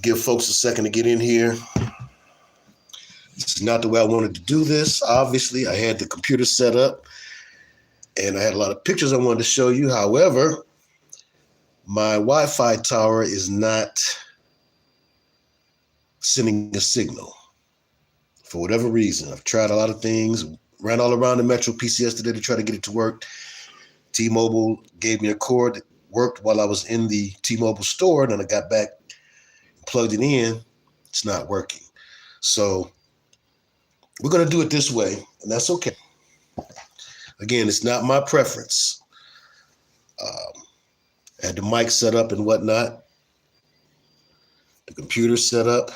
Give folks a second to get in here. This is not the way I wanted to do this. Obviously, I had the computer set up and I had a lot of pictures I wanted to show you. However, my Wi-Fi tower is not sending a signal for whatever reason. I've tried a lot of things, ran all around the Metro PCS today to try to get it to work. T-Mobile gave me a cord that worked while I was in the T-Mobile store, and then I got back, plugged it in. It's not working. So we're going to do it this way, and that's okay. Again, it's not my preference. I had the mic set up and whatnot, the computer set up.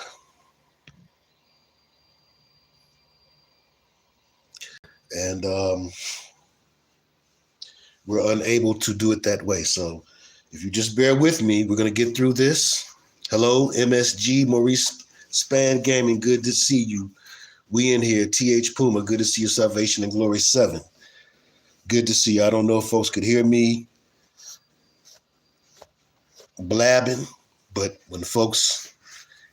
And we're unable to do it that way. So if you just bear with me, we're going to get through this. Hello, MSG, Maurice Span Gaming, good to see you. We in here, TH Puma, good to see you, Salvation and Glory 7. Good to see you. I don't know if folks could hear me blabbing, but when folks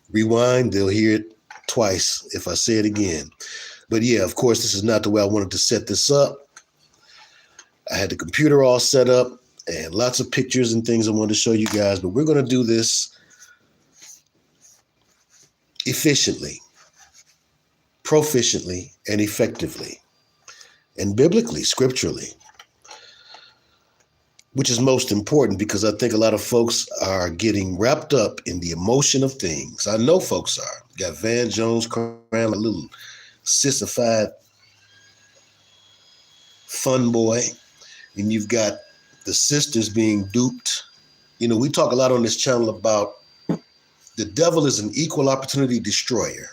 rewind, they'll hear it twice if I say it again. But yeah, of course, this is not the way I wanted to set this up. I had the computer all set up and lots of pictures and things I wanted to show you guys, but we're going to do this efficiently, proficiently, and effectively, and biblically, scripturally, which is most important because I think a lot of folks are getting wrapped up in the emotion of things. I know folks are. You got Van Jones crying like a little sissified fun boy, and you've got the sisters being duped. You know, we talk a lot on this channel about the devil is an equal opportunity destroyer.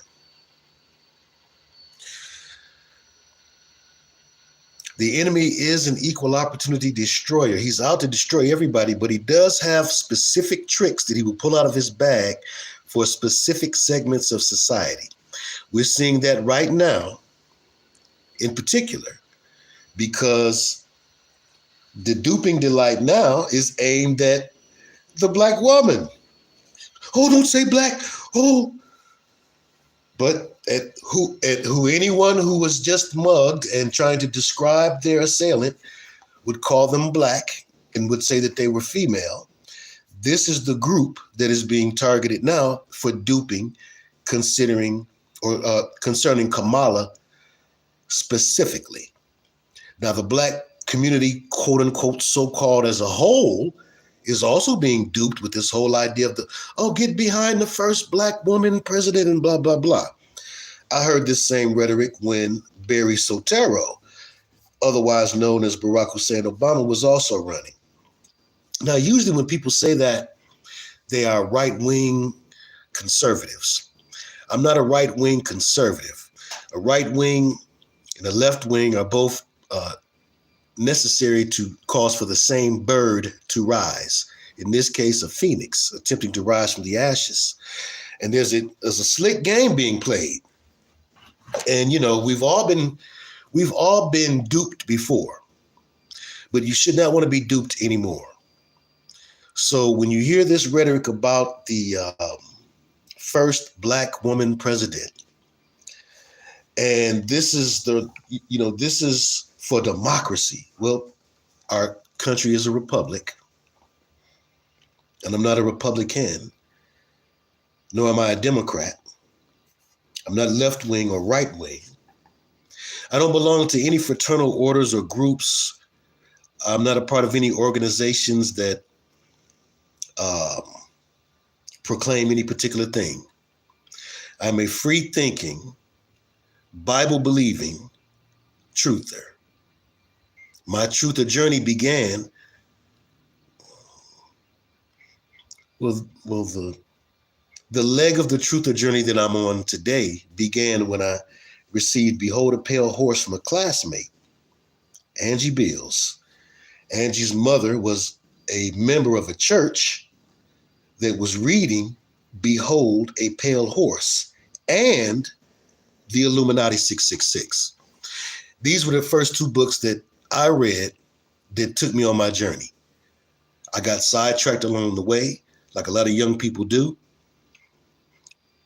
The enemy is an equal opportunity destroyer. He's out to destroy everybody, but he does have specific tricks that he will pull out of his bag for specific segments of society. We're seeing that right now, in particular, because the duping delight now is aimed at the black woman. Oh, don't say black. Oh, but at who anyone who was just mugged and trying to describe their assailant would call them black and would say that they were female. This is the group that is being targeted now for duping, concerning Kamala specifically. Now, the black community, quote unquote, so-called as a whole, is also being duped with this whole idea of get behind the first black woman president and blah, blah, blah. I heard this same rhetoric when Barry Soetoro, otherwise known as Barack Hussein Obama, was also running. Now, usually when people say that, they are right-wing conservatives. I'm not a right-wing conservative. A right-wing and a left-wing are both necessary to cause for the same bird to rise. In this case, a phoenix attempting to rise from the ashes. And there's a slick game being played. And, you know, we've all been duped before, but you should not want to be duped anymore. So when you hear this rhetoric about the first black woman president, and this is for democracy. Well, our country is a republic, and I'm not a Republican, nor am I a Democrat. I'm not left-wing or right-wing. I don't belong to any fraternal orders or groups. I'm not a part of any organizations that proclaim any particular thing. I'm a free-thinking, Bible-believing truther. My truther journey began, the leg of the truther journey that I'm on today began when I received Behold a Pale Horse from a classmate, Angie Beals. Angie's mother was a member of a church that was reading Behold a Pale Horse and the Illuminati 666. These were the first two books that I read that took me on my journey. I got sidetracked along the way, like a lot of young people do.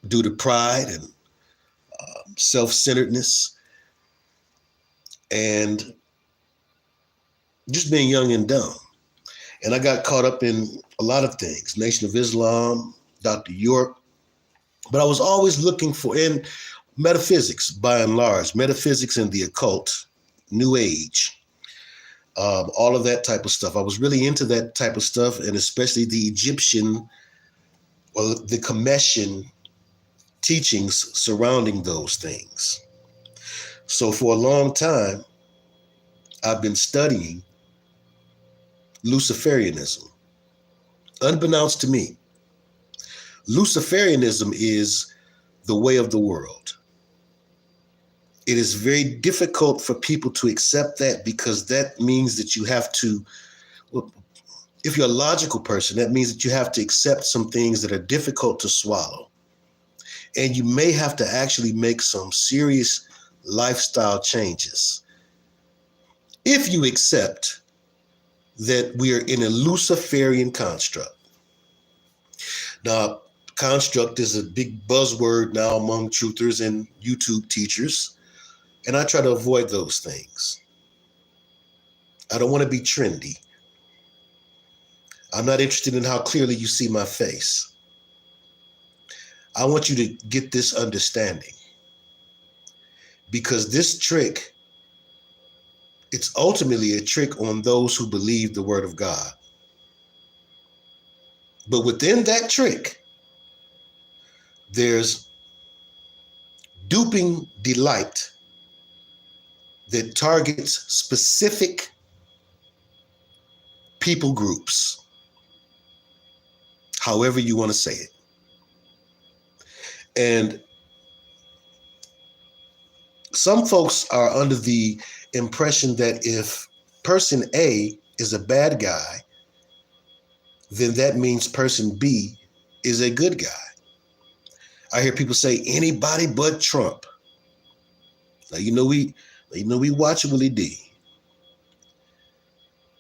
due to pride and self-centeredness and just being young and dumb. And I got caught up in a lot of things, Nation of Islam, Dr. York, but I was always looking for, in metaphysics by and large, metaphysics and the occult, New Age, all of that type of stuff. I was really into that type of stuff, and especially the Egyptian or the Cometian teachings surrounding those things. So for a long time, I've been studying Luciferianism. Unbeknownst to me, Luciferianism is the way of the world. It is very difficult for people to accept that, because that means that you have to, well, if you're a logical person, that means that you have to accept some things that are difficult to swallow. And you may have to actually make some serious lifestyle changes if you accept that we are in a Luciferian construct. Now, construct is a big buzzword now among truthers and YouTube teachers, and I try to avoid those things. I don't want to be trendy. I'm not interested in how clearly you see my face. I want you to get this understanding, because this trick, it's ultimately a trick on those who believe the word of God. But within that trick, there's duping delight that targets specific people groups, however you want to say it. And some folks are under the impression that if person A is a bad guy, then that means person B is a good guy. I hear people say anybody but Trump. Now, we watch Willie D.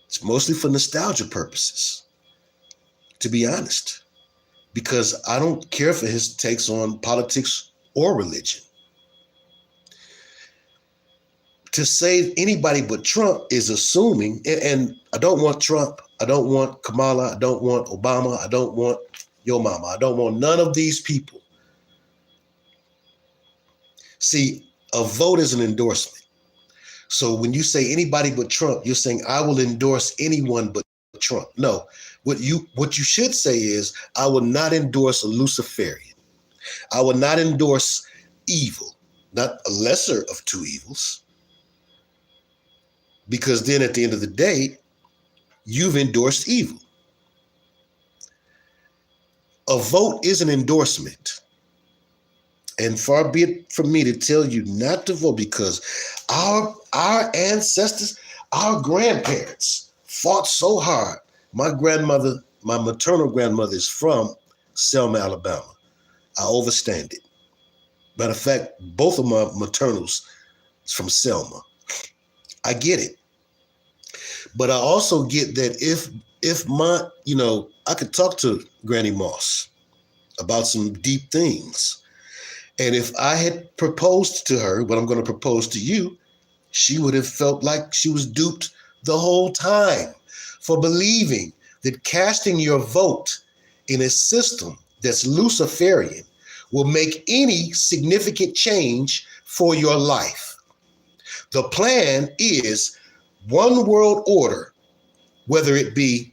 It's mostly for nostalgia purposes, to be honest, because I don't care for his takes on politics or religion. To say anybody but Trump is assuming, and I don't want Trump, I don't want Kamala, I don't want Obama, I don't want your mama, I don't want none of these people. See, a vote is an endorsement. So when you say anybody but Trump, you're saying I will endorse anyone but Trump. No, what you should say is I will not endorse a Luciferian. I will not endorse evil, not a lesser of two evils. Because then at the end of the day, you've endorsed evil. A vote is an endorsement. And far be it from me to tell you not to vote, because our ancestors, our grandparents fought so hard. My grandmother, my maternal grandmother, is from Selma, Alabama. I overstand it. Matter of fact, both of my maternals is from Selma. I get it. But I also get that if my, I could talk to Granny Moss about some deep things. And if I had proposed to her what I'm going to propose to you, she would have felt like she was duped the whole time for believing that casting your vote in a system that's Luciferian will make any significant change for your life. The plan is one world order, whether it be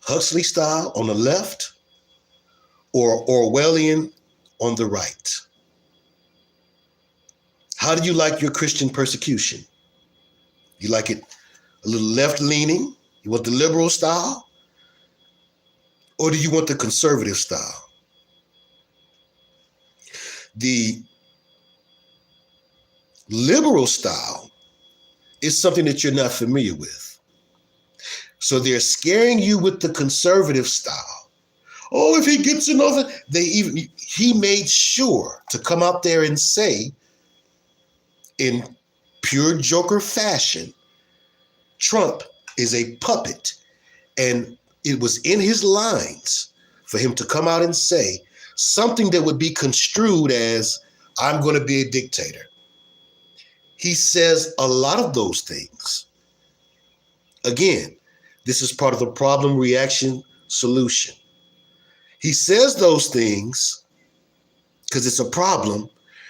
Huxley style on the left or Orwellian on the right. How do you like your Christian persecution? You like it a little left-leaning? You want the liberal style? Or do you want the conservative style? The liberal style is something that you're not familiar with. So they're scaring you with the conservative style. Oh, if he gets another, he made sure to come out there and say, in pure Joker fashion, Trump is a puppet. And it was in his lines for him to come out and say, something that would be construed as, I'm going to be a dictator. He says a lot of those things. Again, this is part of the problem, reaction, solution. He says those things because it's a problem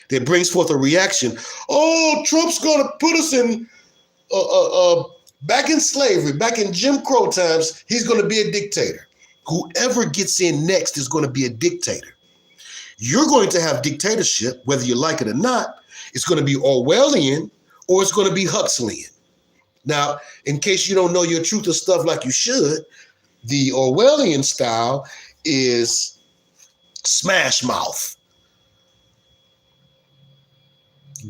that brings forth a reaction. Oh, Trump's going to put us in back in slavery, back in Jim Crow times. He's going to be a dictator. Whoever gets in next is going to be a dictator. You're going to have dictatorship, whether you like it or not. It's going to be Orwellian or it's going to be Huxleyan. Now, in case you don't know your truth of stuff like you should, the Orwellian style is smash mouth.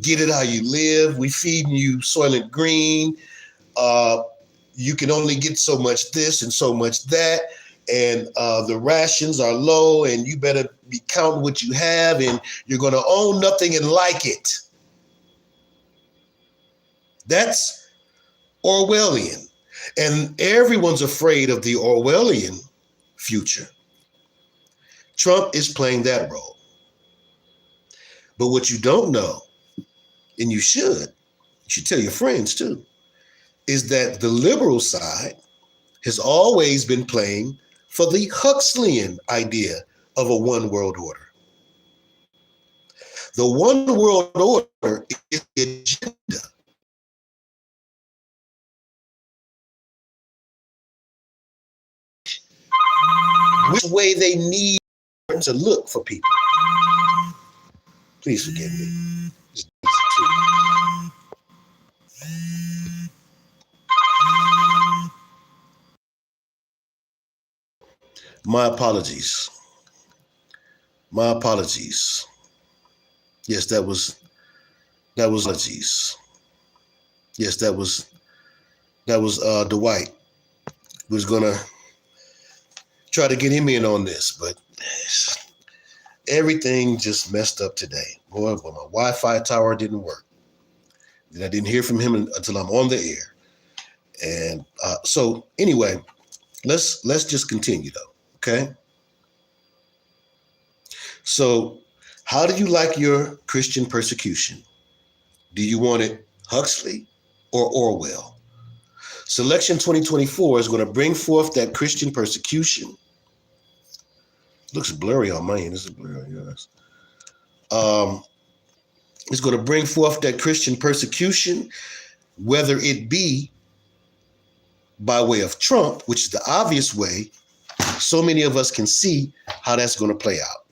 Get it how you live. We feeding you Soylent Green. You can only get so much this and so much that. And the rations are low and you better be counting what you have and you're going to own nothing and like it. That's Orwellian. And everyone's afraid of the Orwellian future. Trump is playing that role. But what you don't know, and you should tell your friends too, is that the liberal side has always been playing for the Huxleyan idea of a one world order. The one world order is the agenda. Which way they need to look for people. Please forgive me. My apologies. My apologies. Yes, that was apologies. Yes, that was Dwight. Was gonna try to get him in on this, but everything just messed up today. Boy, well, my Wi-Fi tower didn't work. Then I didn't hear from him until I'm on the air. And so anyway, let's just continue though, okay? So how do you like your Christian persecution? Do you want it Huxley or Orwell? Selection 2024 is going to bring forth that Christian persecution. Looks blurry on mine. This is blurry, yes. It's going to bring forth that Christian persecution, whether it be by way of Trump, which is the obvious way. So many of us can see how that's going to play out.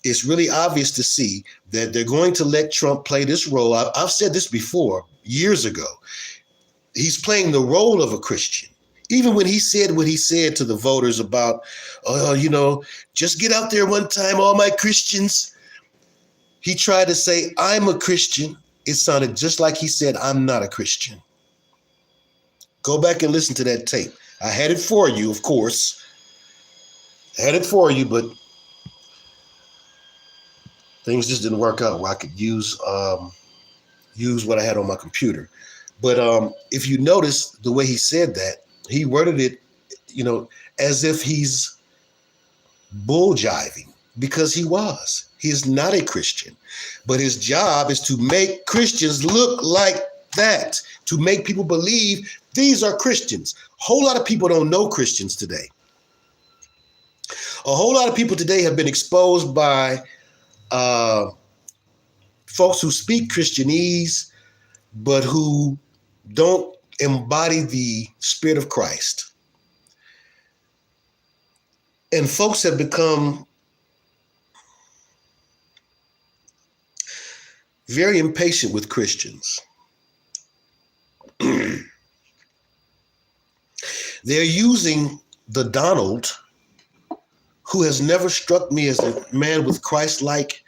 It's really obvious to see that they're going to let Trump play this role. I've said this before, years ago. He's playing the role of a Christian. Even when he said what he said to the voters about, just get out there one time, all my Christians. He tried to say, I'm a Christian. It sounded just like he said, I'm not a Christian. Go back and listen to that tape. I had it for you, of course. I had it for you, but things just didn't work out where I could use what I had on my computer. But if you notice the way he said that, he worded it, as if he's bull jiving, because he was. He is not a Christian, but his job is to make Christians look like that, to make people believe these are Christians. A whole lot of people don't know Christians today. A whole lot of people today have been exposed by folks who speak Christianese, but who don't embody the Spirit of Christ. And folks have become very impatient with Christians. They're using the Donald, who has never struck me as a man with Christ-like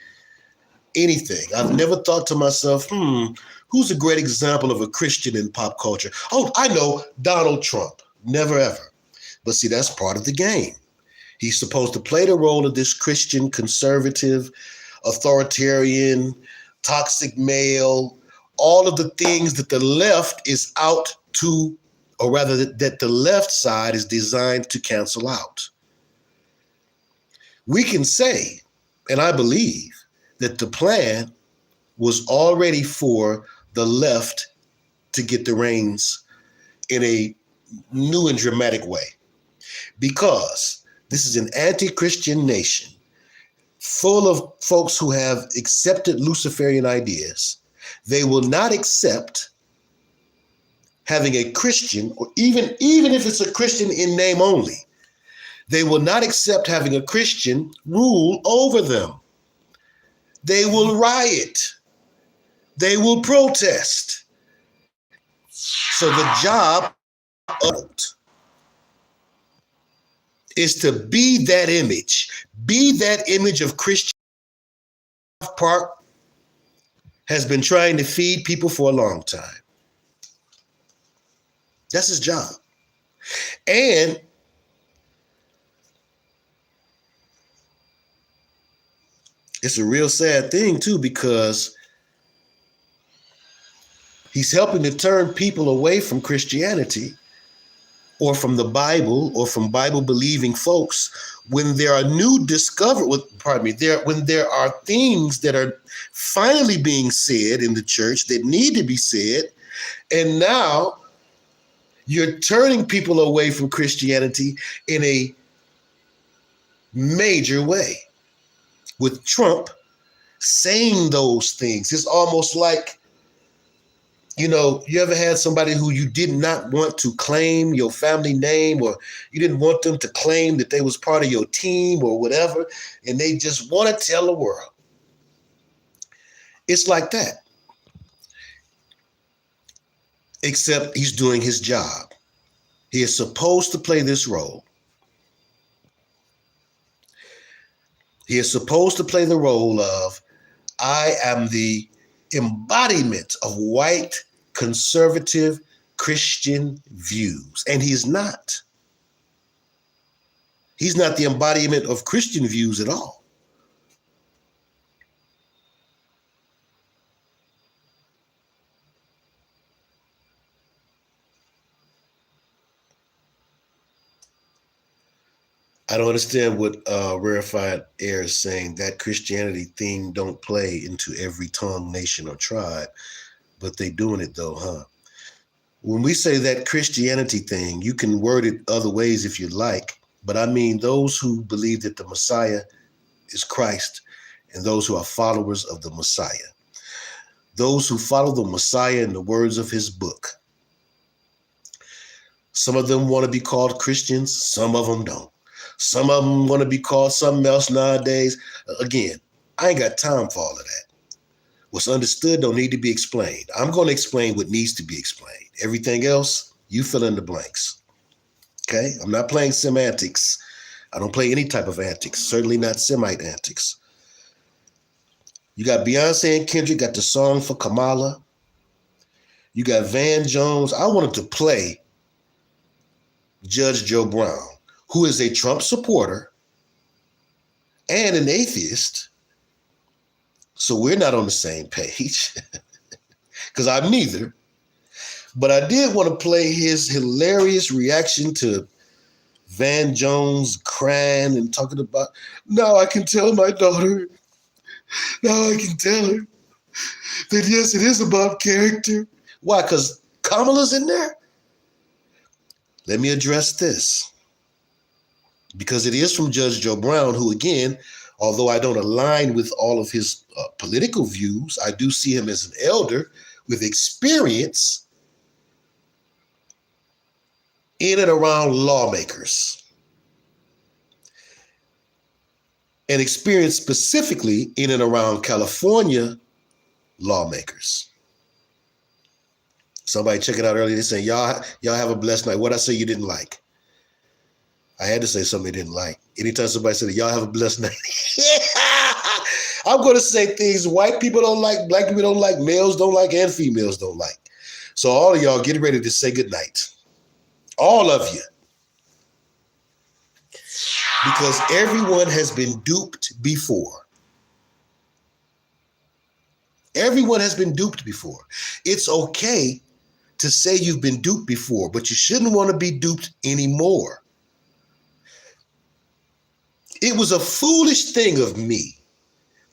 anything. I've never thought to myself, who's a great example of a Christian in pop culture? Oh, I know, Donald Trump. Never, ever. But see, that's part of the game. He's supposed to play the role of this Christian, conservative, authoritarian, toxic male, all of the things that the left is out to, or rather that the left side is designed to cancel out. We can say, and I believe, that the plan was already for the left to get the reins in a new and dramatic way, because this is an anti-Christian nation full of folks who have accepted Luciferian ideas. They will not accept having a Christian, or even if it's a Christian in name only, they will not accept having a Christian rule over them. They will riot. They will protest. So the job of is to be that image of Christian. Park has been trying to feed people for a long time. That's his job. And it's a real sad thing too, because he's helping to turn people away from Christianity or from the Bible or from Bible believing folks when there are when there are things that are finally being said in the church that need to be said. And now you're turning people away from Christianity in a major way with Trump saying those things. It's almost like, you ever had somebody who you did not want to claim your family name, or you didn't want them to claim that they was part of your team or whatever, and they just want to tell the world. It's like that. Except he's doing his job. He is supposed to play this role. He is supposed to play the role of, I am the embodiment of white conservative Christian views. And he's not. He's not the embodiment of Christian views at all. I don't understand what Rarefied Air is saying. That Christianity thing don't play into every tongue, nation, or tribe, but they doing it though, huh? When we say that Christianity thing, you can word it other ways if you like, but I mean those who believe that the Messiah is Christ and those who are followers of the Messiah. Those who follow the Messiah in the words of his book. Some of them want to be called Christians, some of them don't. Some of them want to be called something else nowadays. Again, I ain't got time for all of that. What's understood don't need to be explained. I'm going to explain what needs to be explained. Everything else, you fill in the blanks. Okay? I'm not playing semantics. I don't play any type of antics, certainly not Semite antics. You got Beyonce and Kendrick got the song for Kamala. You got Van Jones. I wanted to play Judge Joe Brown, who is a Trump supporter and an atheist. So we're not on the same page because I'm neither. But I did want to play his hilarious reaction to Van Jones crying and talking about, now I can tell my daughter, now I can tell her that yes, it is about character. Why? Because Kamala's in there? Let me address this. Because it is from Judge Joe Brown, who, again, although I don't align with all of his political views, I do see him as an elder with experience in and around lawmakers, and experience specifically in and around California lawmakers. Somebody check it out earlier. They say, y'all have a blessed night. What I say you didn't like? I had to say something they didn't like. Anytime somebody said, y'all have a blessed night. I'm going to say things white people don't like, black people don't like, males don't like, and females don't like. So all of y'all get ready to say goodnight. All of you. Because everyone has been duped before. Everyone has been duped before. It's okay to say you've been duped before, but you shouldn't want to be duped anymore. It was a foolish thing of me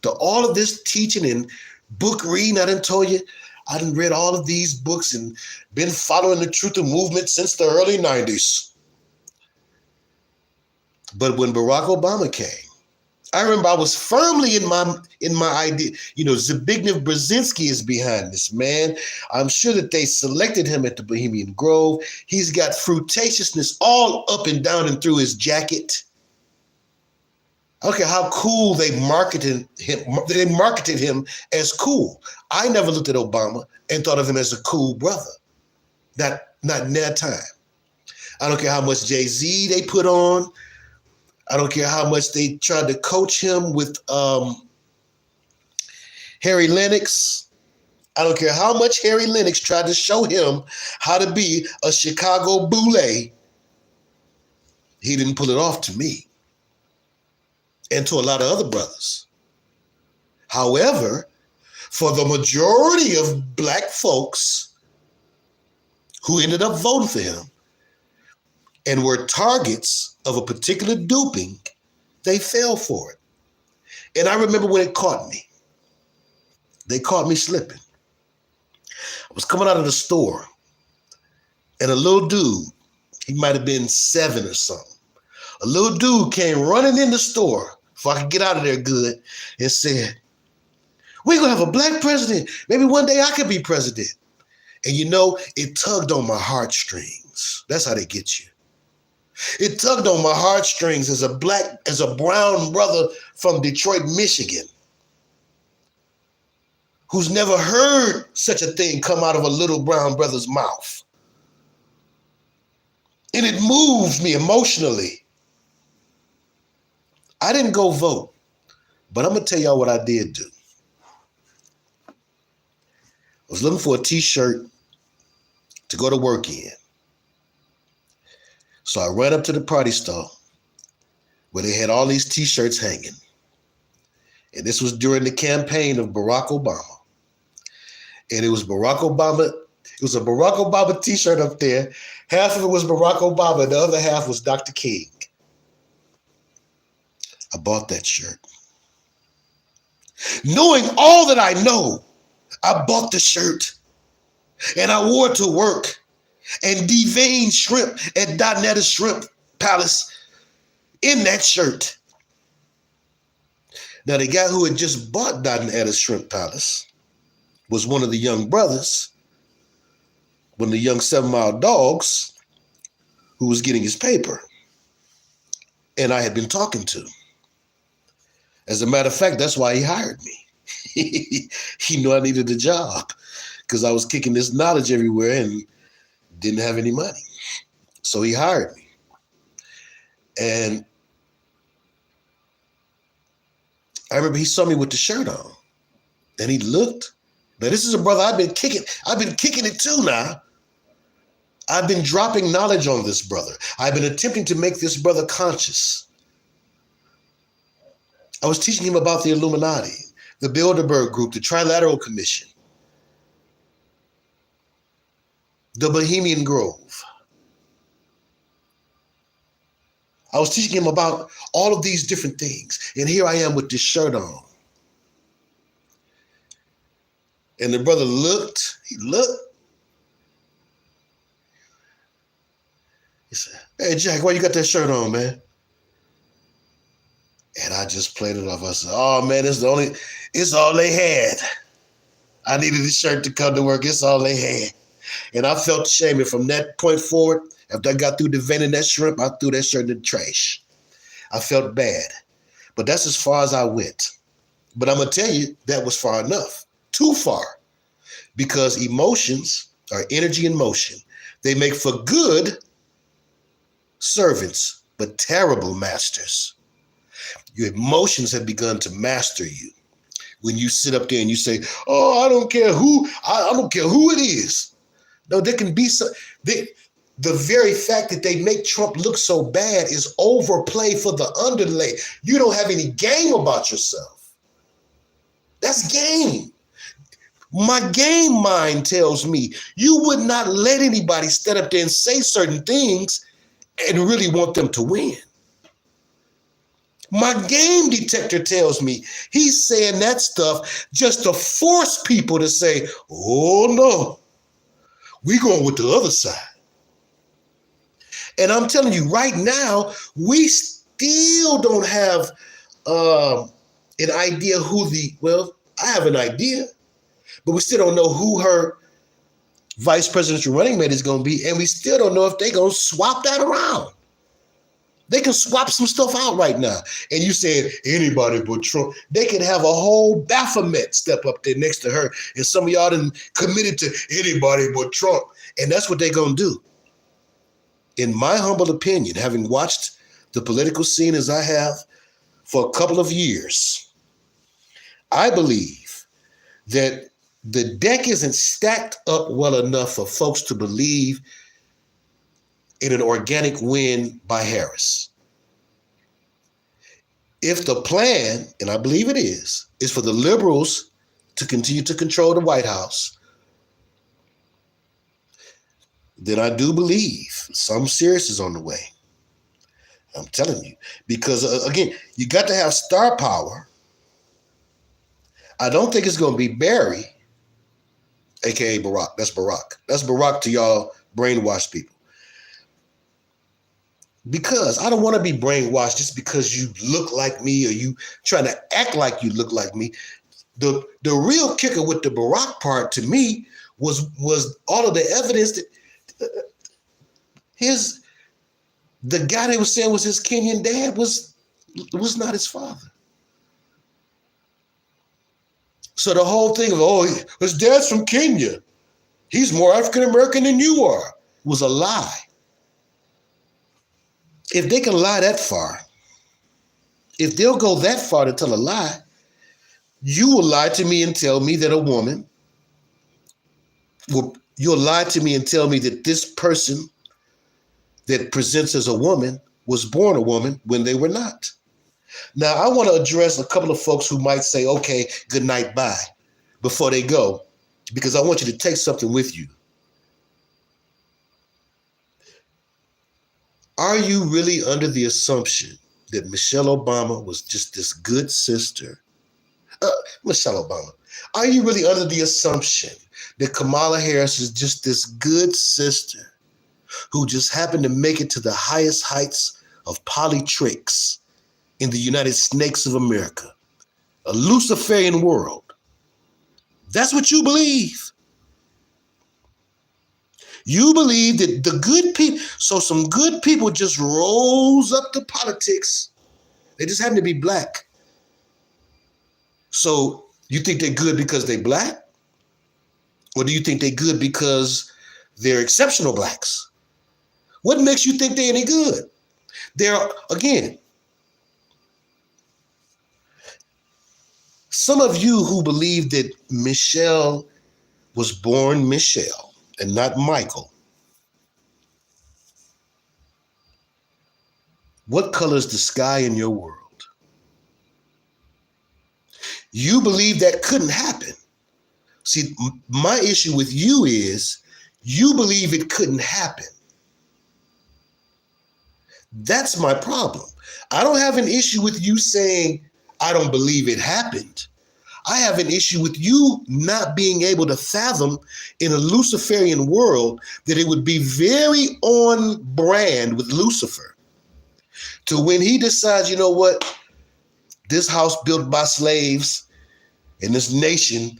to all of this teaching and book reading. I done told you, I done read all of these books and been following the Truth and Movement since the early 90s. But when Barack Obama came, I remember I was firmly in my idea. You know, Zbigniew Brzezinski is behind this, man. I'm sure that they selected him at the Bohemian Grove. He's got fruitaciousness all up and down and through his jacket. I don't care how cool they marketed him. They marketed him as cool. I never looked at Obama and thought of him as a cool brother. Not in that time. I don't care how much Jay-Z they put on. I don't care how much they tried to coach him with Harry Lennox. I don't care how much Harry Lennox tried to show him how to be a Chicago Boule. He didn't pull it off to me and to a lot of other brothers. However, for the majority of Black folks who ended up voting for him and were targets of a particular duping, they fell for it. And I remember when it caught me. They caught me slipping. I was coming out of the store and a little dude, he might have been 7 or something. A little dude came running in the store before I could get out of there good and said, "We're gonna have a Black president. Maybe one day I could be president." And you know, it tugged on my heartstrings. That's how they get you. It tugged on my heartstrings as a brown brother from Detroit, Michigan, who's never heard such a thing come out of a little brown brother's mouth. And it moved me emotionally. I didn't go vote, but I'm gonna tell y'all what I did do. I was looking for a t-shirt to go to work in. So I ran up to the party store where they had all these t-shirts hanging. And this was during the campaign of Barack Obama. And it was Barack Obama. It was a Barack Obama t-shirt up there. Half of it was Barack Obama, and the other half was Dr. King. I bought that shirt. Knowing all that I know, I bought the shirt and I wore it to work and deveined shrimp at Donetta Shrimp Palace in that shirt. Now, the guy who had just bought Donetta Shrimp Palace was one of the young brothers, one of the young 7 Mile Dogs who was getting his paper. And I had been talking to. As a matter of fact, that's why he hired me. He knew I needed a job because I was kicking this knowledge everywhere and didn't have any money. So he hired me. And I remember he saw me with the shirt on and he looked. Now, this is a brother I've been kicking it too now. I've been dropping knowledge on this brother. I've been attempting to make this brother conscious. I was teaching him about the Illuminati, the Bilderberg Group, the Trilateral Commission, the Bohemian Grove. I was teaching him about all of these different things. And here I am with this shirt on. And the brother looked, he said, "Hey, Jack, why you got that shirt on, man?" And I just played it off. I said, "Oh man, it's all they had. I needed this shirt to come to work. It's all they had." And I felt ashamed. And from that point forward, after I got through deventing that shrimp, I threw that shirt in the trash. I felt bad. But that's as far as I went. But I'm going to tell you, that was far enough. Too far. Because emotions are energy in motion. They make for good servants, but terrible masters. Your emotions have begun to master you. When you sit up there and you say, "Oh, I don't care who it is." No, there can be some. The very fact that they make Trump look so bad is overplay for the underlay. You don't have any game about yourself. That's game. My game mind tells me you would not let anybody stand up there and say certain things and really want them to win. My game detector tells me he's saying that stuff just to force people to say, oh no, we going with the other side. And I'm telling you right now, we still don't have an idea I have an idea, but we still don't know who her vice presidential running mate is going to be. And we still don't know if they're going to swap that around. They can swap some stuff out right now. And you said anybody but Trump. They could have a whole Baphomet step up there next to her. And some of y'all done committed to anybody but Trump. And that's what they're going to do. In my humble opinion, having watched the political scene as I have for a couple of years, I believe that the deck isn't stacked up well enough for folks to believe in an organic win by Harris. If the plan, and I believe it is for the liberals to continue to control the White House, then I do believe something serious is on the way. I'm telling you, because again, you got to have star power. I don't think it's going to be Barry, aka Barack. That's Barack. That's Barack to y'all brainwashed people. Because I don't want to be brainwashed just because you look like me or you trying to act like you look like me. The real kicker with the Barack part to me was all of the evidence that the guy they were saying was his Kenyan dad was not his father. So the whole thing of, his dad's from Kenya, he's more African-American than you are, was a lie. If they can lie that far, if they'll go that far to tell a lie, you will lie to me and tell me that a woman, you'll lie to me and tell me that this person that presents as a woman was born a woman when they were not. Now, I want to address a couple of folks who might say, okay, good night, bye, before they go, because I want you to take something with you. Are you really under the assumption that Michelle Obama was just this good sister? Michelle Obama, are you really under the assumption that Kamala Harris is just this good sister who just happened to make it to the highest heights of politricks in the United Snakes of America, a Luciferian world? That's what you believe. You believe that the good people, so some good people just rose up to politics. They just happen to be black. So you think they're good because they're black? Or do you think they're good because they're exceptional blacks? What makes you think they're any good? Again, some of you who believe that Michelle was born Michelle and not Michael, what color is the sky in your world? You believe that couldn't happen. See, my issue with you is you believe it couldn't happen. That's my problem. I don't have an issue with you saying, I don't believe it happened. I have an issue with you not being able to fathom in a Luciferian world that it would be very on brand with Lucifer to when he decides, you know what, this house built by slaves and this nation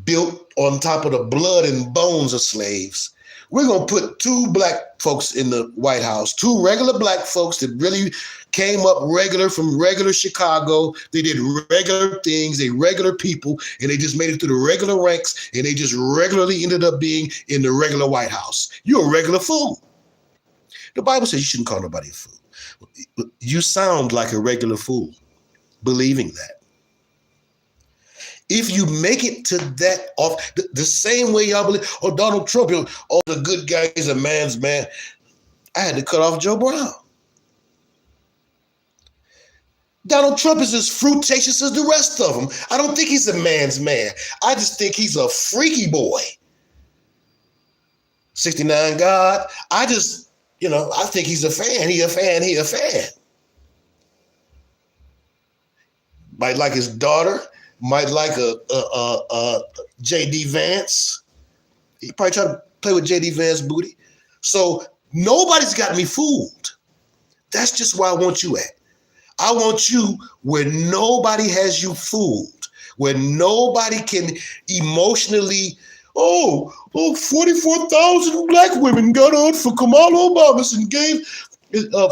built on top of the blood and bones of slaves, we're going to put two black folks in the White House, two regular black folks that really came up regular from regular Chicago. They did regular things, they regular people, and they just made it through the regular ranks, and they just regularly ended up being in the regular White House. You're a regular fool. The Bible says you shouldn't call nobody a fool. You sound like a regular fool believing that. If you make it to that off, the same way y'all believe, Donald Trump, the good guy is a man's man. I had to cut off Joe Brown. Donald Trump is as fruitacious as the rest of them. I don't think he's a man's man. I just think he's a freaky boy. 69 God. I think he's a fan. He a fan. Might like his daughter, might like a J.D. Vance. He probably try to play with J.D. Vance booty. So nobody's got me fooled. That's just where I want you at. I want you where nobody has you fooled, where nobody can emotionally, 44,000 black women got on for Kamala Obama and gave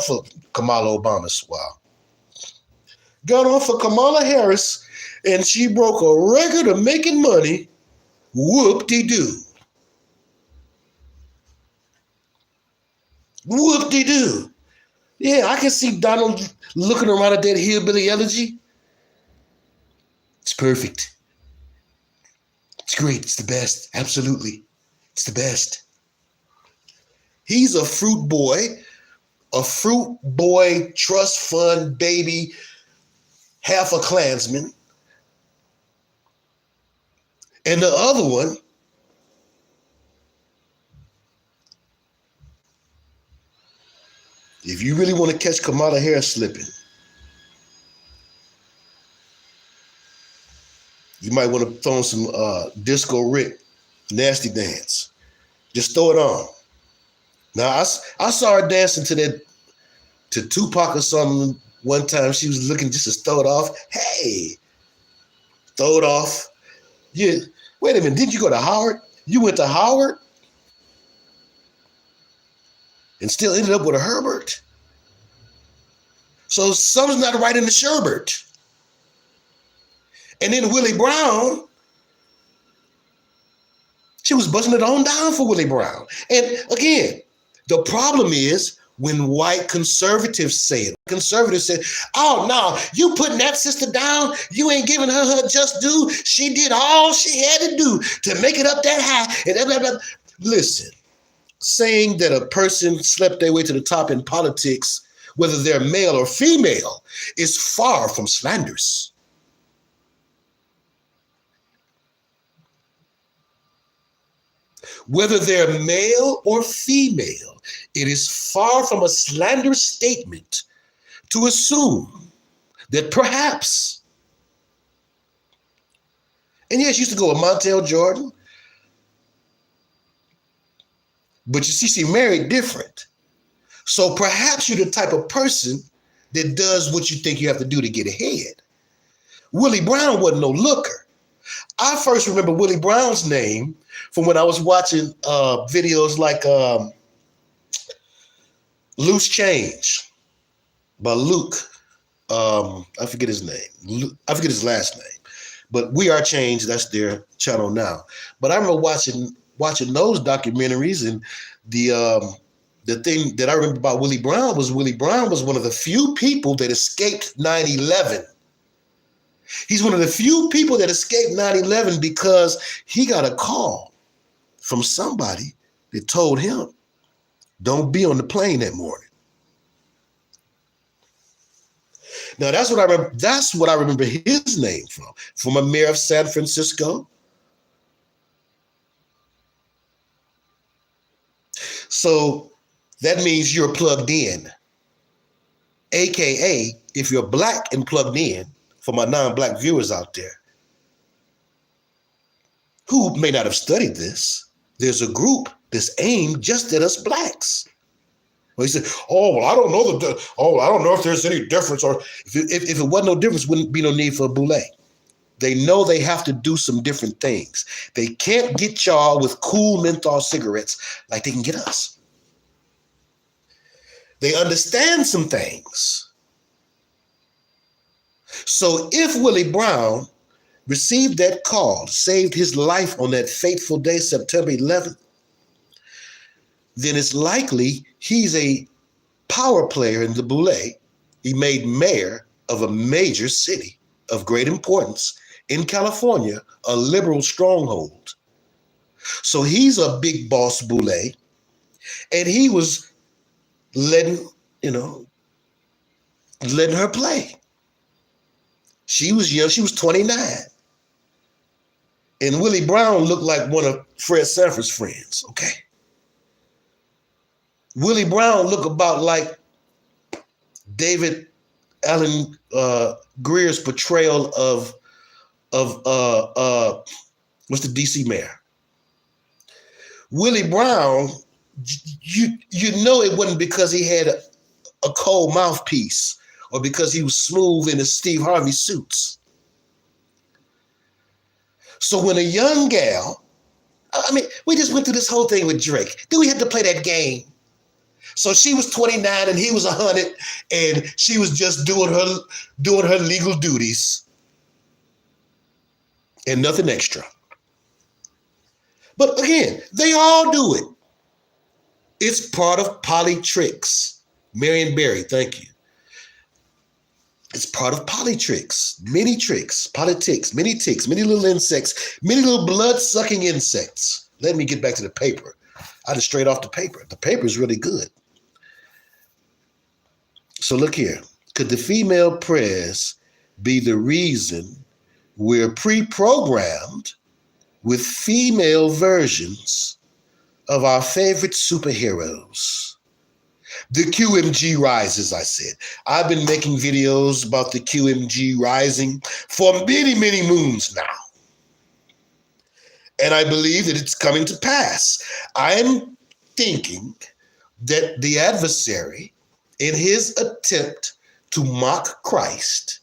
for Kamala Obama. Wow. Got on for Kamala Harris and she broke a record of making money. Whoop-de-doo. Whoop-de-doo. Yeah, I can see Donald looking around at that hillbilly elegy. It's perfect. It's great. It's the best. Absolutely. It's the best. He's a fruit boy, trust fund baby, half a Klansman. And the other one, if you really want to catch Kamala Harris slipping, you might want to throw on some Disco Rick, Nasty Dance. Just throw it on. Now, I saw her dancing to Tupac or something one time. She was looking just to throw it off. Hey, throw it off. Yeah. Wait a minute, didn't you go to Howard? You went to Howard? And still ended up with a Herbert? So something's not right in the sherbert. And then Willie Brown, she was busting it on down for Willie Brown. And again, the problem is when white conservatives say it. Conservatives say, oh no, you putting that sister down, you ain't giving her just due. She did all she had to do to make it up that high. And blah, blah, blah. Listen, saying that a person slept their way to the top in politics, whether they're male or female, is far from slanderous. Whether they're male or female, it is far from a slanderous statement to assume that perhaps, and yes, she used to go with Montel Jordan, but you see, she married different. So perhaps you're the type of person that does what you think you have to do to get ahead. Willie Brown wasn't no looker. I first remember Willie Brown's name from when I was watching videos like Loose Change by Luke. I forget his name. I forget his last name. But We Are Change, that's their channel now. But I remember watching those documentaries, and the thing that I remember about Willie Brown was one of the few people that escaped 9/11. He's one of the few people that escaped 9/11 because he got a call from somebody that told him, don't be on the plane that morning. Now that's what I remember his name from a mayor of San Francisco. So that means you're plugged in. AKA, if you're black and plugged in, for my non-black viewers out there who may not have studied this, there's a group that's aimed just at us blacks. Well, he said, oh, well, I don't know if there's any difference, or if it wasn't no difference, wouldn't be no need for a Boule. They know they have to do some different things. They can't get y'all with cool menthol cigarettes like they can get us. They understand some things. So if Willie Brown received that call, saved his life on that fateful day, September 11th, then it's likely he's a power player in the Boule. He made mayor of a major city of great importance in California, a liberal stronghold. So he's a big boss Boule, and he was letting her play. She was young, she was 29. And Willie Brown looked like one of Fred Sanford's friends, okay? Willie Brown looked about like David Alan Greer's portrayal of what's the DC mayor? Willie Brown, you know it wasn't because he had a cold mouthpiece or because he was smooth in his Steve Harvey suits. So when a young gal, I mean, we just went through this whole thing with Drake. Then we had to play that game. So she was 29 and he was 100, and she was just doing her legal duties and nothing extra. But again, they all do it. It's part of polytricks. Marion Barry, thank you. It's part of polytricks, many tricks, politics, many ticks, many little insects, many little blood-sucking insects. Let me get back to the paper. I just straight off the paper. The paper is really good. So look here. Could the female press be the reason we're pre-programmed with female versions of our favorite superheroes? The QMG rises, I said. I've been making videos about the QMG rising for many, many moons now. And I believe that it's coming to pass. I am thinking that the adversary, in his attempt to mock Christ,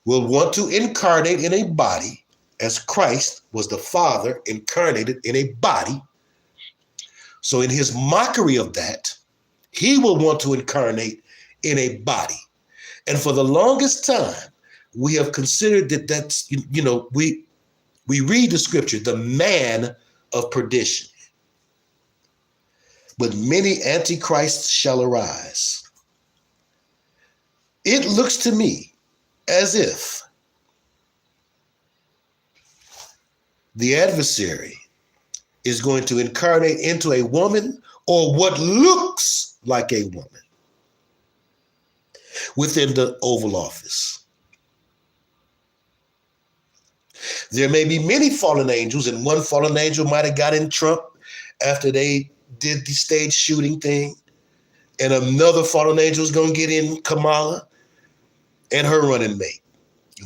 will want to incarnate in a body as Christ was the Father incarnated in a body. So in his mockery of that, he will want to incarnate in a body. And for the longest time, we have considered that that's, we read the scripture, the man of perdition. But many antichrists shall arise. It looks to me as if the adversary is going to incarnate into a woman or what looks like a woman within the Oval Office. There may be many fallen angels, and one fallen angel might have got in Trump after they did the stage shooting thing, and another fallen angel is going to get in Kamala and her running mate.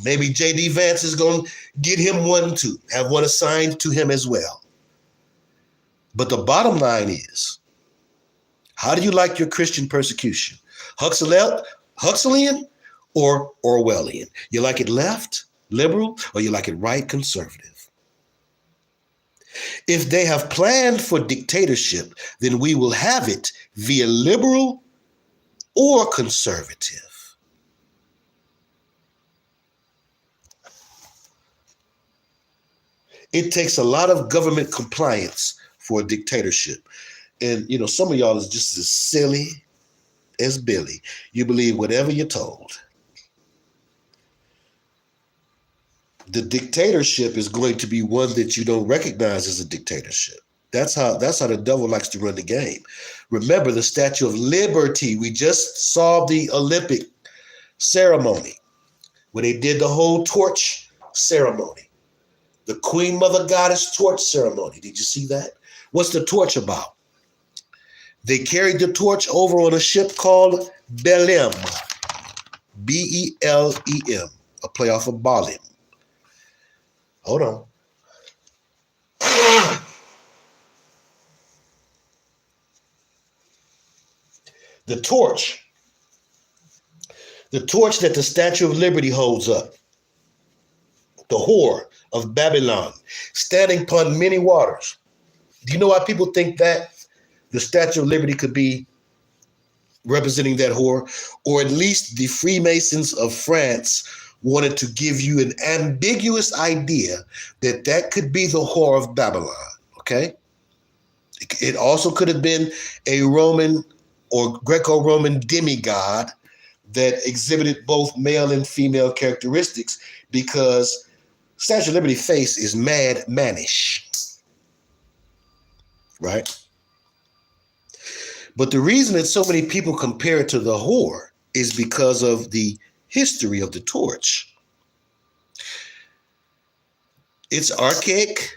Maybe J.D. Vance is going to get him one too, have one assigned to him as well. But the bottom line is, how do you like your Christian persecution? Huxleyan or Orwellian? You like it left, liberal, or you like it right, conservative? If they have planned for dictatorship, then we will have it via liberal or conservative. It takes a lot of government compliance for a dictatorship. And, some of y'all is just as silly as Billy. You believe whatever you're told. The dictatorship is going to be one that you don't recognize as a dictatorship. That's how the devil likes to run the game. Remember the Statue of Liberty. We just saw the Olympic ceremony where they did the whole torch ceremony. The Queen Mother Goddess torch ceremony. Did you see that? What's the torch about? They carried the torch over on a ship called Belem. B-E-L-E-M. A play off of Boule. Hold on. The torch that the Statue of Liberty holds up, the whore of Babylon, standing upon many waters. Do you know why people think that the Statue of Liberty could be representing that whore? Or at least the Freemasons of France wanted to give you an ambiguous idea that that could be the whore of Babylon, okay? It also could have been a Roman or Greco-Roman demigod that exhibited both male and female characteristics, because Statue of Liberty face is mad mannish, right? But the reason that so many people compare it to the whore is because of the history of the torch. It's archaic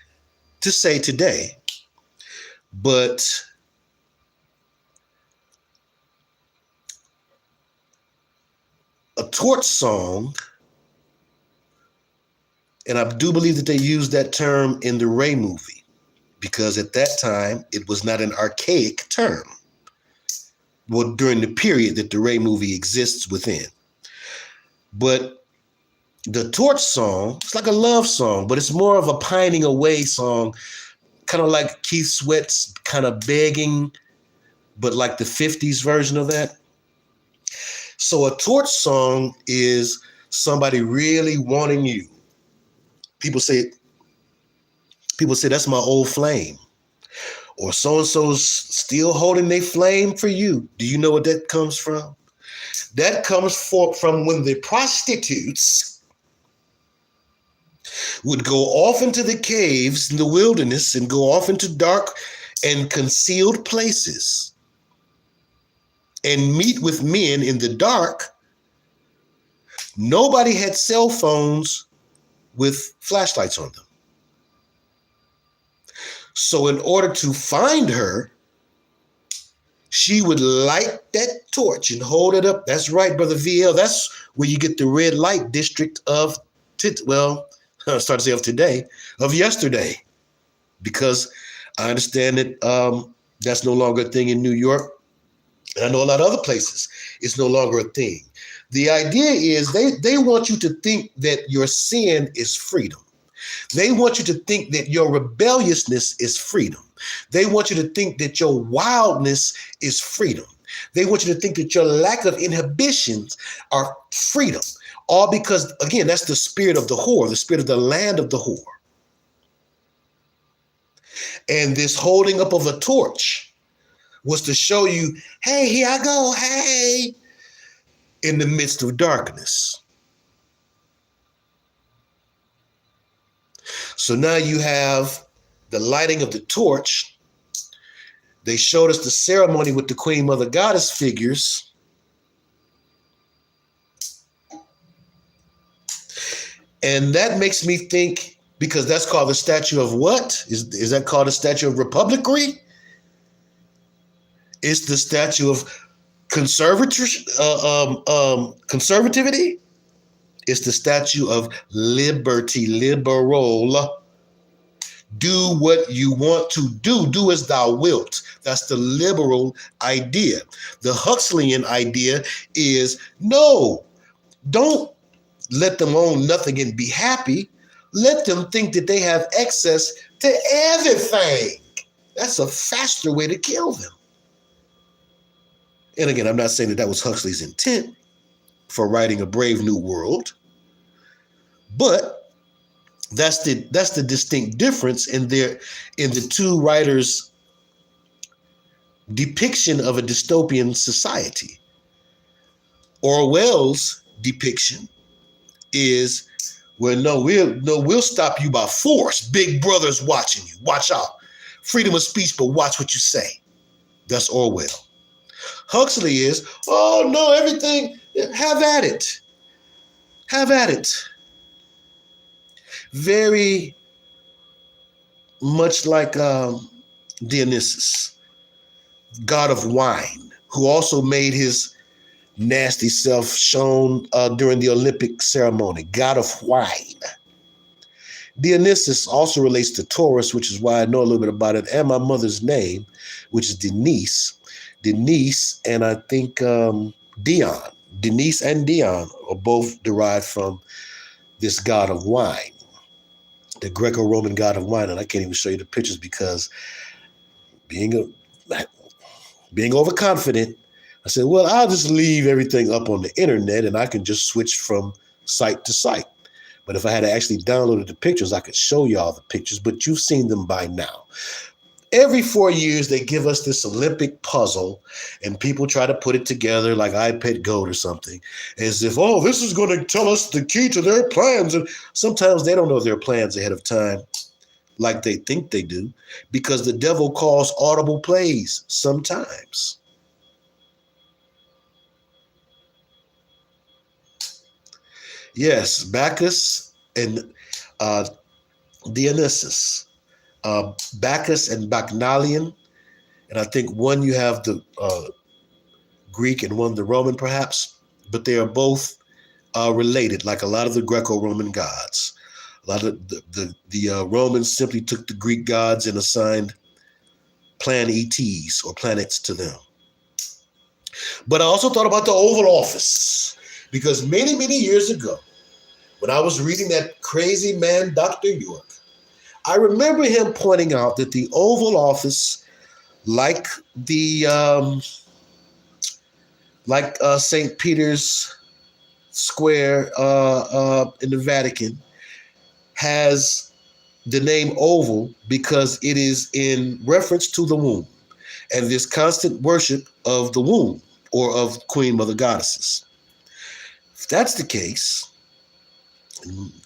to say today, but a torch song, and I do believe that they used that term in the Ray movie, because at that time, it was not an archaic term. Well, during the period that the Ray movie exists within. But the torch song, it's like a love song, but it's more of a pining away song, kind of like Keith Sweat's kind of begging, but like the 50s version of that. So a torch song is somebody really wanting you. People say that's my old flame. Or so-and-so's still holding their flame for you. Do you know what that comes from? That comes from when the prostitutes would go off into the caves in the wilderness and go off into dark and concealed places and meet with men in the dark. Nobody had cell phones with flashlights on them. So in order to find her, she would light that torch and hold it up. That's right, Brother VL. That's where you get the red light district of, I start to say of today, of yesterday. Because I understand that that's no longer a thing in New York. And I know a lot of other places it's no longer a thing. The idea is they want you to think that your sin is freedom. They want you to think that your rebelliousness is freedom. They want you to think that your wildness is freedom. They want you to think that your lack of inhibitions are freedom. All because, again, that's the spirit of the whore, the spirit of the land of the whore. And this holding up of a torch was to show you, hey, here I go, hey, in the midst of darkness. So now you have the lighting of the torch. They showed us the ceremony with the Queen Mother Goddess figures. And that makes me think, because that's called the statue of what? Is that called a statue of republicry? It's the statue of conservativity. It's the statue of liberty, liberal. Do what you want to do. Do as thou wilt. That's the liberal idea. The Huxleyan idea is, no, don't let them own nothing and be happy. Let them think that they have access to everything. That's a faster way to kill them. And again, I'm not saying that was Huxley's intent for writing A Brave New World, but that's the distinct difference in the two writers' depiction of a dystopian society. Orwell's depiction is, well, we'll stop you by force. Big Brother's watching you. Watch out. Freedom of speech, but watch what you say. That's Orwell. Huxley is, oh no, everything, have at it. Have at it. Very much like Dionysus, god of wine, who also made his nasty self shown during the Olympic ceremony, god of wine. Dionysus also relates to Taurus, which is why I know a little bit about it, and my mother's name, which is Denise. Denise and I think Dion. Denise and Dion are both derived from this god of wine, the Greco-Roman god of wine. And I can't even show you the pictures because being overconfident, I said, well, I'll just leave everything up on the internet and I can just switch from site to site. But if I had to actually download the pictures, I could show you all the pictures, but you've seen them by now. Every 4 years, they give us this Olympic puzzle and people try to put it together like iPad Gold or something, as if, oh, this is going to tell us the key to their plans. And sometimes they don't know their plans ahead of time like they think they do, because the devil calls audible plays sometimes. Yes, Bacchus and Dionysus. Bacchus and Bacchanalian, and I think one you have the Greek and one the Roman perhaps, but they are both related, like a lot of the Greco-Roman gods. A lot of the Romans simply took the Greek gods and assigned planets or planets to them. But I also thought about the Oval Office, because many, many years ago, when I was reading that crazy man, Dr. York, I remember him pointing out that the Oval Office, like the St. Peter's Square in the Vatican, has the name oval because it is in reference to the womb and this constant worship of the womb or of Queen Mother Goddesses. If that's the case,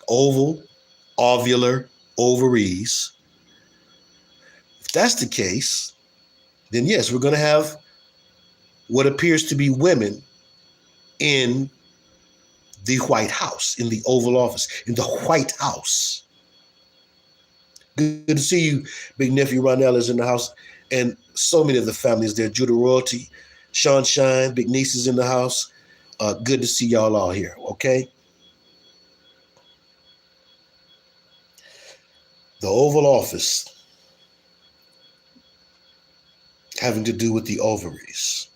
oval, ovular, ovaries, if that's the case, then yes, we're going to have what appears to be women in the White House, in the Oval Office, in the White House. Good to see you. Big nephew Ronell is in the house, and so many of the families there. Judah Royalty, Sean Shine, big niece is in the house. Good to see y'all all here, okay? The Oval Office having to do with the ovaries.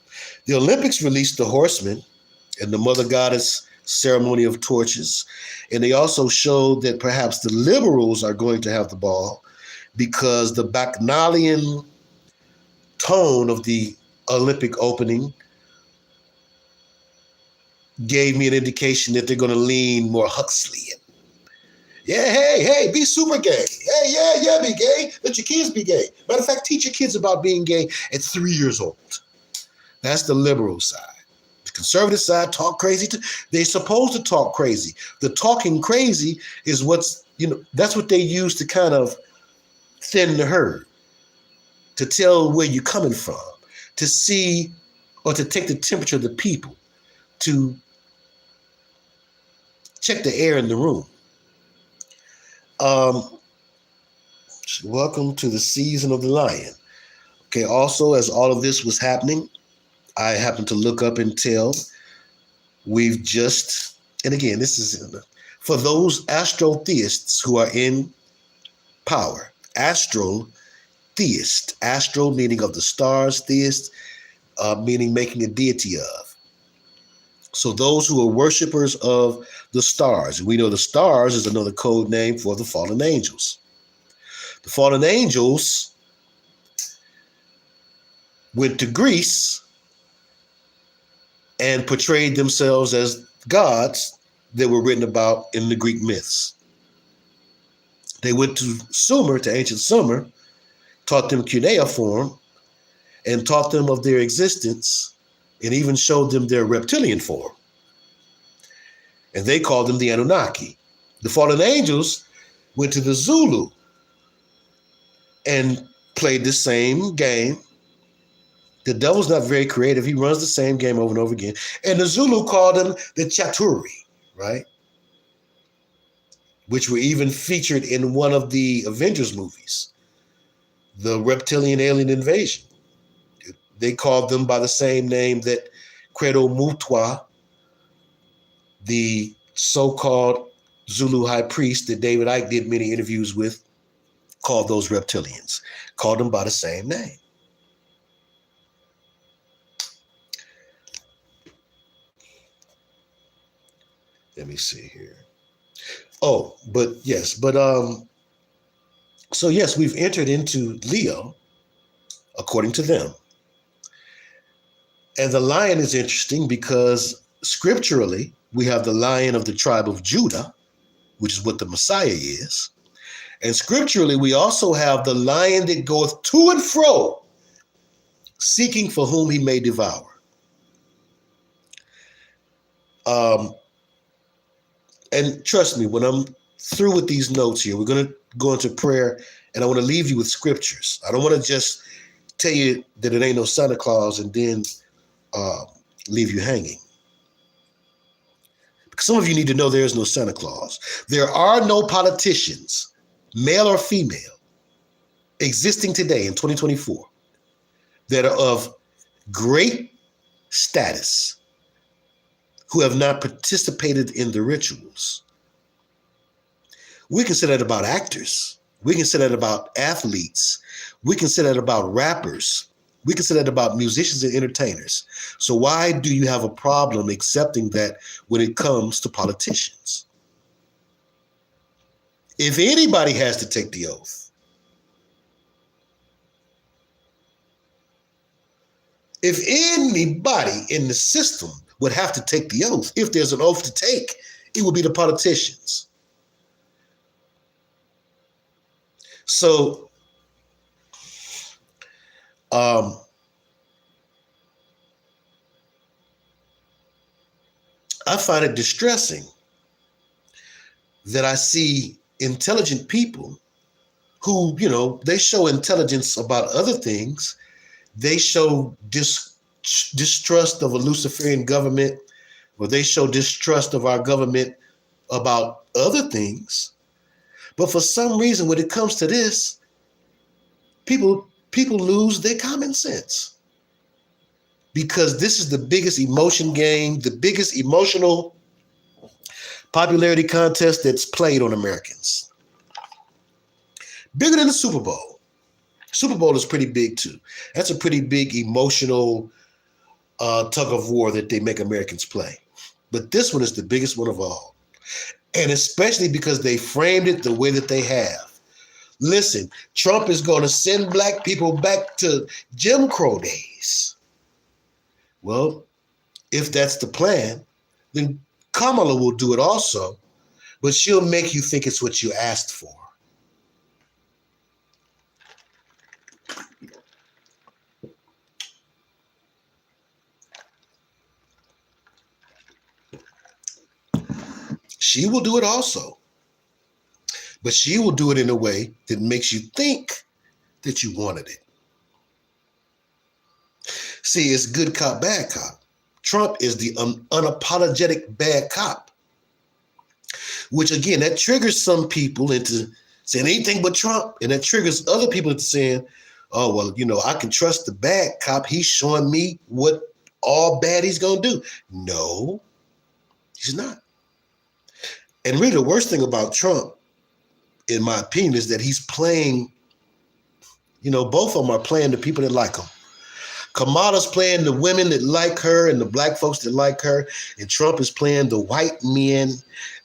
The Olympics released the horsemen and the Mother Goddess ceremony of torches. And they also showed that perhaps the liberals are going to have the ball because the bacchanalian tone of the Olympic opening gave me an indication that they're going to lean more Huxleyan. Yeah, hey, be super gay. Hey, yeah, be gay. Let your kids be gay. Matter of fact, teach your kids about being gay at 3 years old. That's the liberal side. The conservative side talk crazy. They're supposed to talk crazy. The talking crazy is that's what they use to kind of thin the herd, to tell where you're coming from, to see or to take the temperature of the people, to check the air in the room. Welcome to the season of the lion. Okay, also, as all of this was happening, I happened to look up and tell we've just, and again, this is for those astral theists who are in power. Astral theist, astral meaning of the stars, theist meaning making a deity of. So those who are worshipers of the stars, and we know the stars is another code name for the fallen angels. The fallen angels went to Greece and portrayed themselves as gods that were written about in the Greek myths. They went to Sumer, to ancient Sumer, taught them cuneiform, and taught them of their existence, and even showed them their reptilian form. And they called them the Anunnaki. The fallen angels went to the Zulu and played the same game. The devil's not very creative. He runs the same game over and over again. And the Zulu called them the Chaturi, right? Which were even featured in one of the Avengers movies, the reptilian alien invasion. They called them by the same name that Credo Mutwa, the so-called Zulu high priest that David Icke did many interviews with, called those reptilians, called them by the same name. Let me see here. So yes, we've entered into Leo, according to them. And the lion is interesting because scripturally, we have the lion of the tribe of Judah, which is what the Messiah is. And scripturally, we also have the lion that goeth to and fro, seeking for whom he may devour. And trust me, when I'm through with these notes here, we're going to go into prayer, and I want to leave you with scriptures. I don't want to just tell you that it ain't no Santa Claus and then leave you hanging. Because some of you need to know there is no Santa Claus. There are no politicians, male or female, existing today in 2024 that are of great status, who have not participated in the rituals. We can say that about actors. We can say that about athletes. We can say that about rappers. We can say that about musicians and entertainers. So why do you have a problem accepting that when it comes to politicians? If anybody has to take the oath, if anybody in the system would have to take the oath, if there's an oath to take, it would be the politicians. So, I find it distressing that I see intelligent people who, they show intelligence about other things. They show distrust of a Luciferian government, or they show distrust of our government about other things. But for some reason, when it comes to this, people lose their common sense. Because this is the biggest emotion game, the biggest emotional popularity contest that's played on Americans. Bigger than the Super Bowl. Super Bowl is pretty big too. That's a pretty big emotional tug of war that they make Americans play. But this one is the biggest one of all. And especially because they framed it the way that they have. Listen, Trump is going to send black people back to Jim Crow days. Well, if that's the plan, then Kamala will do it also, but she'll make you think it's what you asked for. She will do it also, but she will do it in a way that makes you think that you wanted it. See, it's good cop, bad cop. Trump is the unapologetic bad cop, which again, that triggers some people into saying anything but Trump, and that triggers other people into saying, oh, well, I can trust the bad cop. He's showing me what all bad he's going to do. No, he's not. And really the worst thing about Trump, in my opinion, is that he's playing, both of them are playing the people that like him. Kamala's playing the women that like her and the black folks that like her, and Trump is playing the white men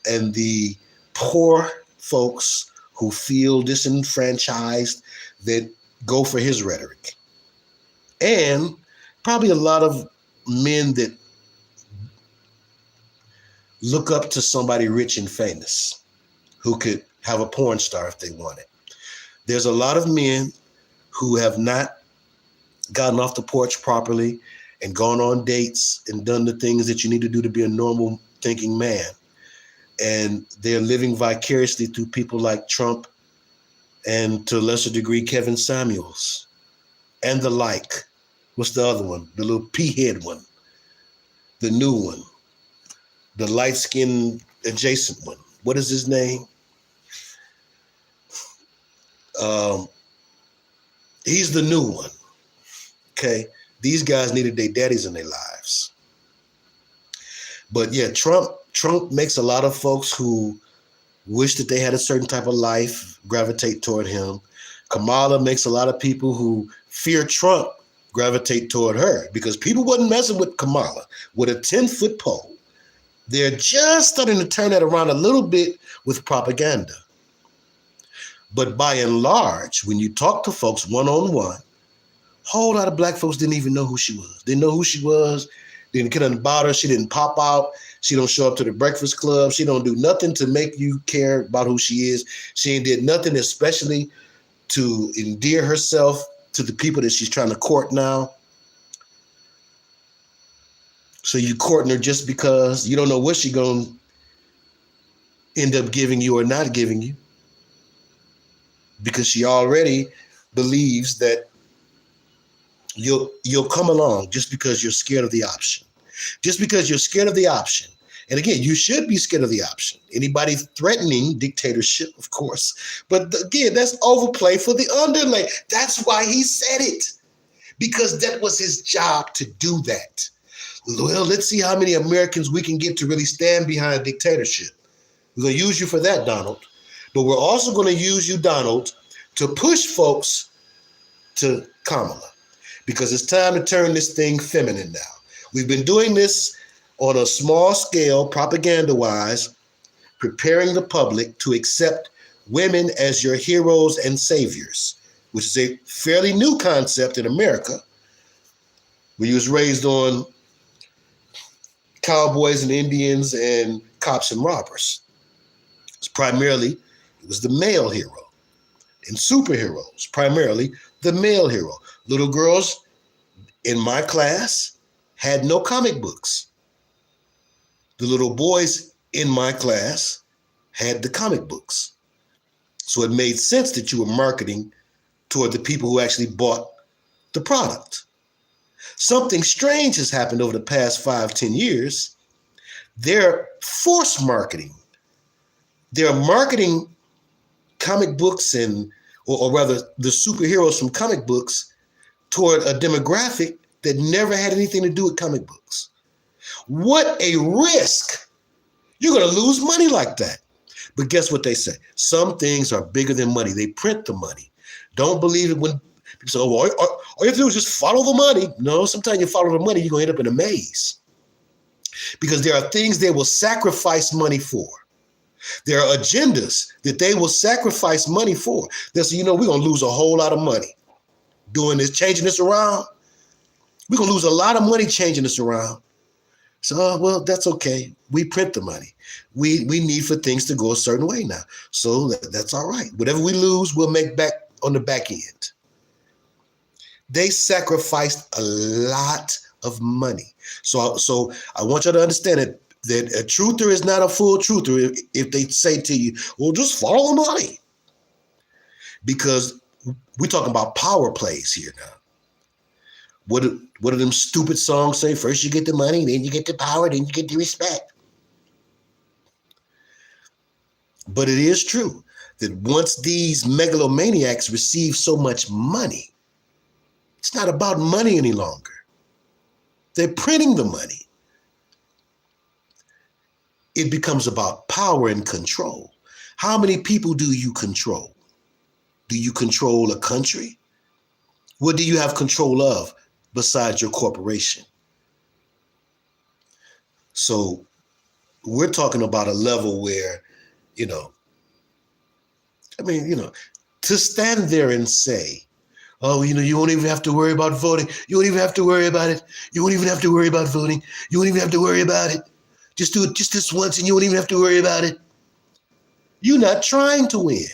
and the poor folks who feel disenfranchised that go for his rhetoric. And probably a lot of men that look up to somebody rich and famous who could have a porn star if they wanted. There's a lot of men who have not gotten off the porch properly and gone on dates and done the things that you need to do to be a normal thinking man. And they're living vicariously through people like Trump and to a lesser degree, Kevin Samuels and the like. What's the other one? The little pea-head one, the new one, the light-skinned adjacent one. What is his name? He's the new one. Okay, these guys needed their daddies in their lives. But yeah, Trump makes a lot of folks who wish that they had a certain type of life gravitate toward him. Kamala makes a lot of people who fear Trump gravitate toward her, because people wasn't messing with Kamala with a 10-foot pole. They're just starting to turn that around a little bit with propaganda. But by and large, when you talk to folks one-on-one, whole lot of black folks didn't even know who she was. Didn't know who she was. Didn't get about her. She didn't pop out. She don't show up to the Breakfast Club. She don't do nothing to make you care about who she is. She ain't did nothing especially to endear herself to the people that she's trying to court now. So you courting her just because you don't know what she's going to end up giving you or not giving you. Because she already believes that you'll come along just because you're scared of the option. Just because you're scared of the option. And again, you should be scared of the option. Anybody threatening dictatorship, of course. But again, that's overplay for the underlay. That's why he said it. Because that was his job to do that. Well, let's see how many Americans we can get to really stand behind dictatorship. We're going to use you for that, Donald. But we're also going to use you, Donald, to push folks to Kamala, because it's time to turn this thing feminine now. We've been doing this on a small scale, propaganda-wise, preparing the public to accept women as your heroes and saviors, which is a fairly new concept in America. We was raised on cowboys and Indians and cops and robbers. It was the male hero. And superheroes, primarily the male hero. Little girls in my class had no comic books. The little boys in my class had the comic books. So it made sense that you were marketing toward the people who actually bought the product. Something strange has happened over the past 5-10 years. They're force marketing. They're marketing comic books or rather the superheroes from comic books toward a demographic that never had anything to do with comic books. What a risk. You're going to lose money like that. But guess what they say? Some things are bigger than money. They print the money. Don't believe it when people say, oh, all you have to do is just follow the money. No, sometimes you follow the money, you're going to end up in a maze. Because there are things they will sacrifice money for. There are agendas that they will sacrifice money for. They'll say, we're going to lose a whole lot of money doing this, changing this around. We're going to lose a lot of money changing this around. So, well, that's okay. We print the money. We need for things to go a certain way now. So that's all right. Whatever we lose, we'll make back on the back end. They sacrificed a lot of money. So I want you to understand that a truther is not a full truther if they say to you, well, just follow the money. Because we're talking about power plays here now. What do them stupid songs say? First you get the money, then you get the power, then you get the respect. But it is true that once these megalomaniacs receive so much money, it's not about money any longer. They're printing the money. It becomes about power and control. How many people do you control? Do you control a country? What do you have control of besides your corporation? So we're talking about a level where, to stand there and say, oh, you won't even have to worry about voting. You won't even have to worry about it. You won't even have to worry about voting. You won't even have to worry about it. Just do it just this once and you won't even have to worry about it. You're not trying to win.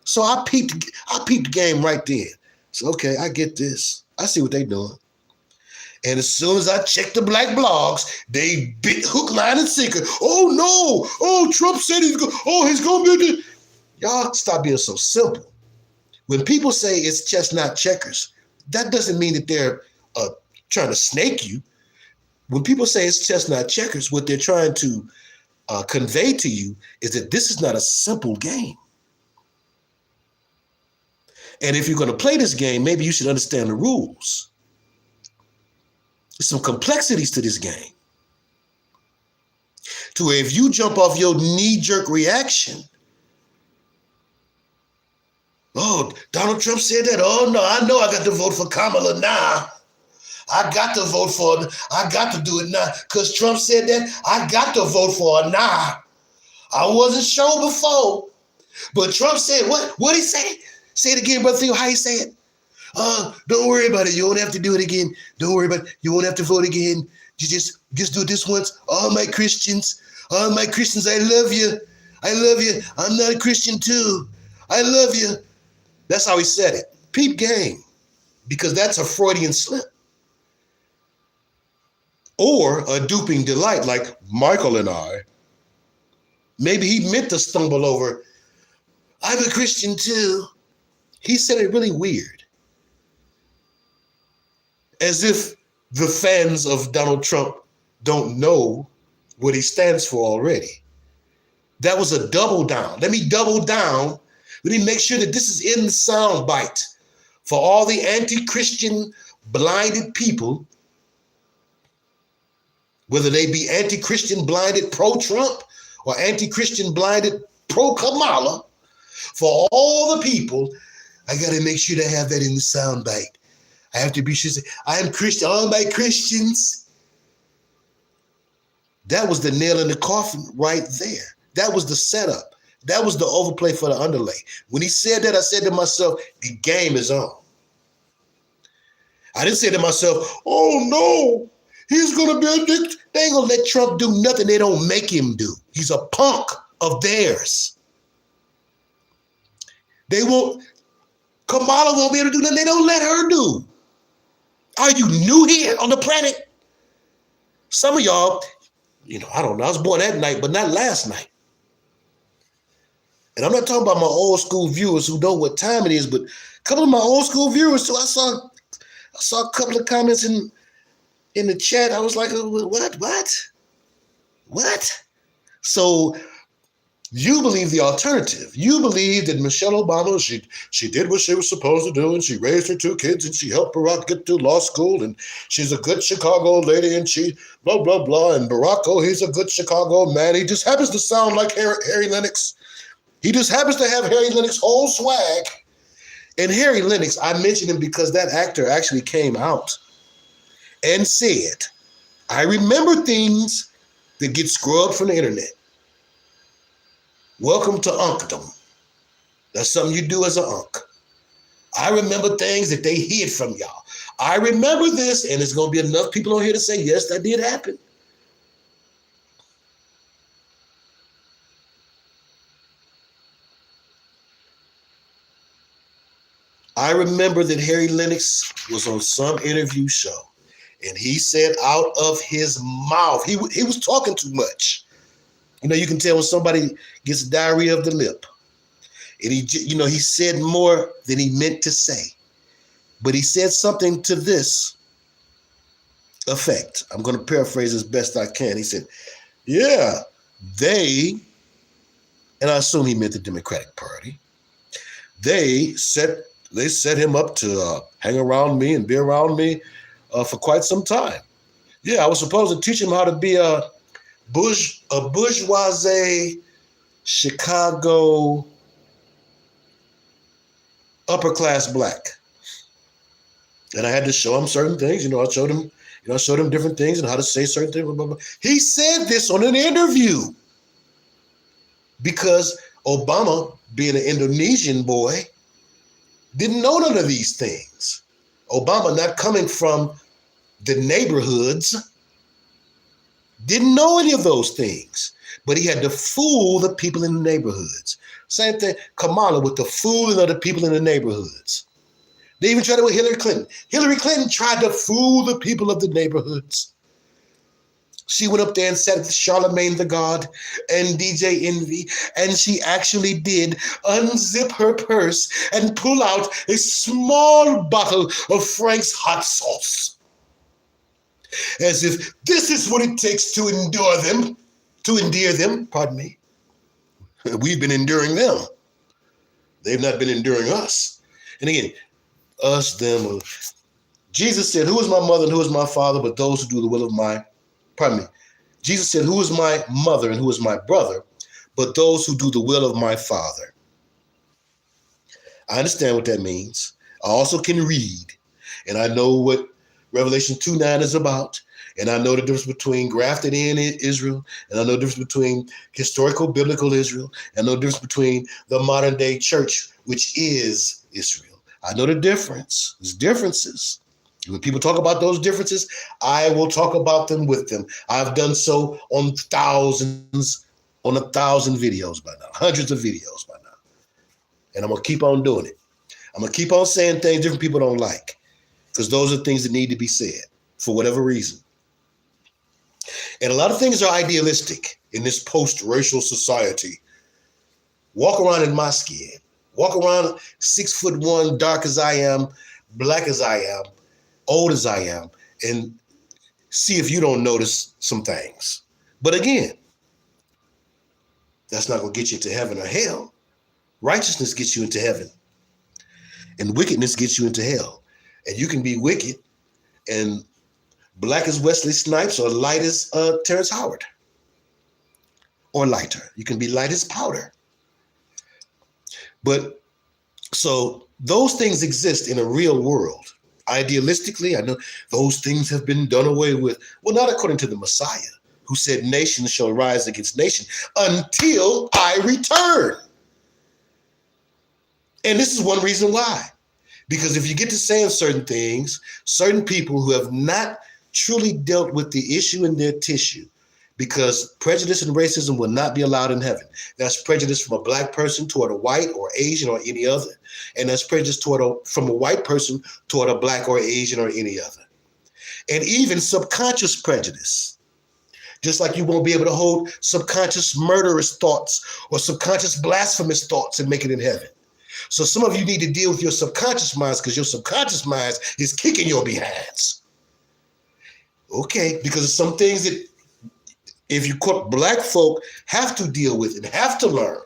So I peeped the game right then. So, okay, I get this. I see what they're doing. And as soon as I checked the black blogs, they bit hook, line, and sinker. Oh, no. Oh, Trump said he's going to be this. Y'all stop being so simple. When people say it's chestnut checkers, that doesn't mean that they're trying to snake you. When people say it's chestnut checkers, what they're trying to convey to you is that this is not a simple game. And if you're going to play this game, maybe you should understand the rules. There's some complexities to this game. To where if you jump off your knee-jerk reaction, oh, Donald Trump said that. Oh, no, I know I got to vote for Kamala now. I got to vote for her. I got to do it now. Because Trump said that, I got to vote for her now. I wasn't sure before. But Trump said, what he say? Say it again, Brother Theo, how he say it? Don't worry about it. You won't have to do it again. Don't worry about it. You won't have to vote again. You just do it this once. All my Christians, I love you. I love you. I'm not a Christian too. I love you. That's how he said it. Peep game. Because that's a Freudian slip. Or a duping delight like Michael and I. Maybe he meant to stumble over, I'm a Christian too. He said it really weird. As if the fans of Donald Trump don't know what he stands for already. That was a double down. Let me double down. Let me make sure that this is in the sound bite for all the anti-Christian blinded people whether they be anti-Christian blinded pro-Trump or anti-Christian blinded pro-Kamala, for all the people, I got to make sure to have that in the soundbite. I have to be sure to say, I am Christian, all my Christians. That was the nail in the coffin right there. That was the setup. That was the overplay for the underlay. When he said that, I said to myself, the game is on. I didn't say to myself, oh no, he's going to be a dictator. They ain't going to let Trump do nothing they don't make him do. He's a punk of theirs. They won't, Kamala won't be able to do nothing they don't let her do. Are you new here on the planet? Some of y'all, I don't know, I was born that night, but not last night. And I'm not talking about my old school viewers who know what time it is, but a couple of my old school viewers, so I saw a couple of comments in the chat. I was like, what? So you believe the alternative. You believe that Michelle Obama, she did what she was supposed to do, and she raised her 2 kids, and she helped Barack get to law school, and she's a good Chicago lady, and she blah, blah, blah. And Barack, he's a good Chicago man. He just happens to sound like Harry Lennox. He just happens to have Harry Lennox's whole swag. And Harry Lennox, I mentioned him because that actor actually came out and said, I remember things that get scrubbed from the internet. Welcome to uncdom. That's something you do as an unk. I remember things that they hid from y'all. I remember this, and there's going to be enough people on here to say, yes, that did happen. I remember that Harry Lennox was on some interview show, and he said out of his mouth, he was talking too much. You can tell when somebody gets diarrhea of the lip. And he said more than he meant to say. But he said something to this effect. I'm going to paraphrase as best I can. He said, yeah, and I assume he meant the Democratic Party, they set him up to hang around me and be around me for quite some time. Yeah, I was supposed to teach him how to be a bourgeoisie Chicago upper class black. And I had to show him certain things. I showed him different things and how to say certain things. Blah, blah, blah. He said this on an interview because Obama, being an Indonesian boy, didn't know none of these things. Obama, not coming from the neighborhoods, didn't know any of those things, but he had to fool the people in the neighborhoods. Same thing, Kamala, with the fooling of the people in the neighborhoods. They even tried it with Hillary Clinton. Hillary Clinton tried to fool the people of the neighborhoods. She went up there and sat with Charlemagne the God and DJ Envy, and she actually did unzip her purse and pull out a small bottle of Frank's hot sauce. As if this is what it takes to endear them, pardon me. We've been enduring them. They've not been enduring us. And again, us, them. Jesus said, who is my mother and who is my father, but those who do the will of Jesus said, who is my mother and who is my brother, but those who do the will of my Father. I understand what that means. I also can read, and I know what Revelation 2:9 is about, and I know the difference between grafted in Israel, and I know the difference between historical biblical Israel, and I know the difference between the modern day church, which is Israel. I know the difference. There's differences. When people talk about those differences, I will talk about them with them. I've done so on 1,000 videos by now, hundreds of videos by now. And I'm going to keep on doing it. I'm going to keep on saying things different people don't like, because those are things that need to be said for whatever reason. And a lot of things are idealistic in this post-racial society. Walk around in my skin. Walk around 6'1", dark as I am, black as I am, old as I am, and see if you don't notice some things. But again, that's not going to get you into heaven or hell. Righteousness gets you into heaven, and wickedness gets you into hell. And you can be wicked and Black as Wesley Snipes or light as Terrence Howard. Or lighter. You can be light as powder. But so those things exist in a real world. Idealistically, I know those things have been done away with. Well, not according to the Messiah, who said nations shall rise against nation until I return. And this is one reason why. Because if you get to saying certain things, certain people who have not truly dealt with the issue in their tissue, because prejudice and racism will not be allowed in heaven. That's prejudice from a Black person toward a white or Asian or any other. And that's prejudice from a white person toward a Black or Asian or any other. And even subconscious prejudice. Just like you won't be able to hold subconscious murderous thoughts or subconscious blasphemous thoughts and make it in heaven. So some of you need to deal with your subconscious minds because your subconscious minds is kicking your behinds. Okay, because of some things that if you quote Black folk have to deal with and have to learn,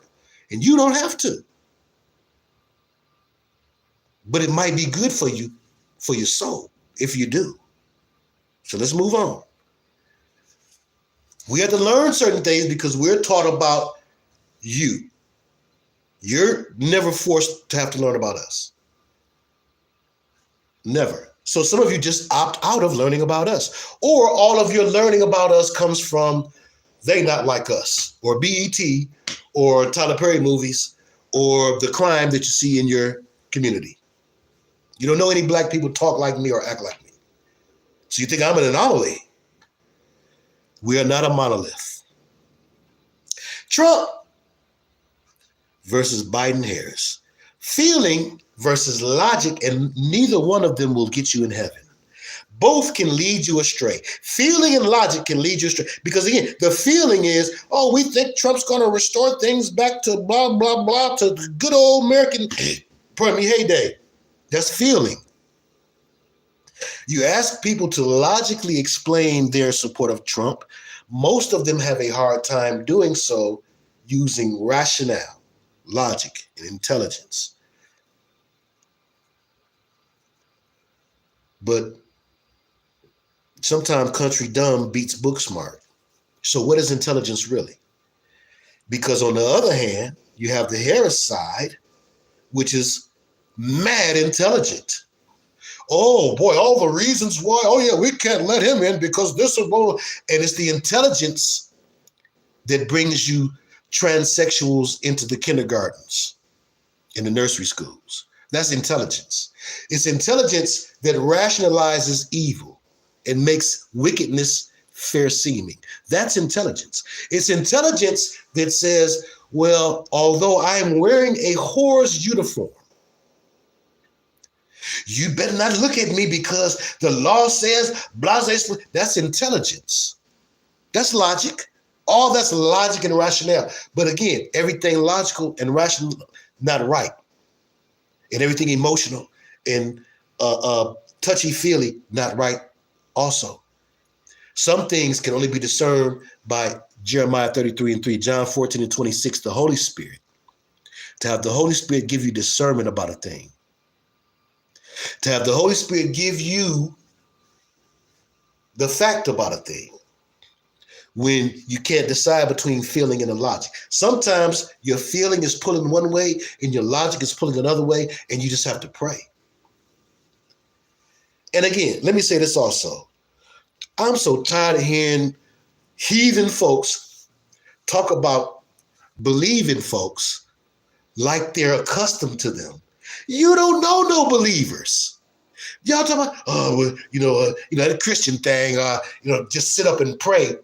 and you don't have to. But it might be good for you, for your soul, if you do. So let's move on. We have to learn certain things because we're taught about you. You're never forced to have to learn about us. Never. So some of you just opt out of learning about us, or all of your learning about us comes from They Not Like Us, or BET, or Tyler Perry movies, or the crime that you see in your community. You don't know any Black people talk like me or act like me. So you think I'm an anomaly. We are not a monolith. Trump versus Biden-Harris. Feeling versus logic, and neither one of them will get you in heaven. Both can lead you astray. Feeling and logic can lead you astray. Because again, the feeling is, oh, we think Trump's going to restore things back to blah, blah, blah, to the good old American, heyday. That's feeling. You ask people to logically explain their support of Trump. Most of them have a hard time doing so using rationale, logic, and intelligence. But sometimes country dumb beats book smart. So what is intelligence really? Because on the other hand, you have the Harris side, which is mad intelligent. Oh boy, all the reasons why, oh yeah, we can't let him in because this is, and it's the intelligence that brings you transsexuals into the kindergartens, in the nursery schools. That's intelligence. It's intelligence that rationalizes evil and makes wickedness fair seeming. That's intelligence. It's intelligence that says, well, although I am wearing a whore's uniform, you better not look at me because the law says, blah, blah, blah. That's intelligence. That's logic. All that's logic and rationale. But again, everything logical and rational, not right. And everything emotional and touchy-feely, not right also. Some things can only be discerned by Jeremiah 33:3, John 14:26, the Holy Spirit. To have the Holy Spirit give you discernment about a thing. To have the Holy Spirit give you the fact about a thing when you can't decide between feeling and the logic. Sometimes your feeling is pulling one way and your logic is pulling another way, and you just have to pray. And again, let me say this also. I'm so tired of hearing heathen folks talk about believing folks like they're accustomed to them. You don't know no believers. Y'all talk about, the Christian thing, just sit up and pray.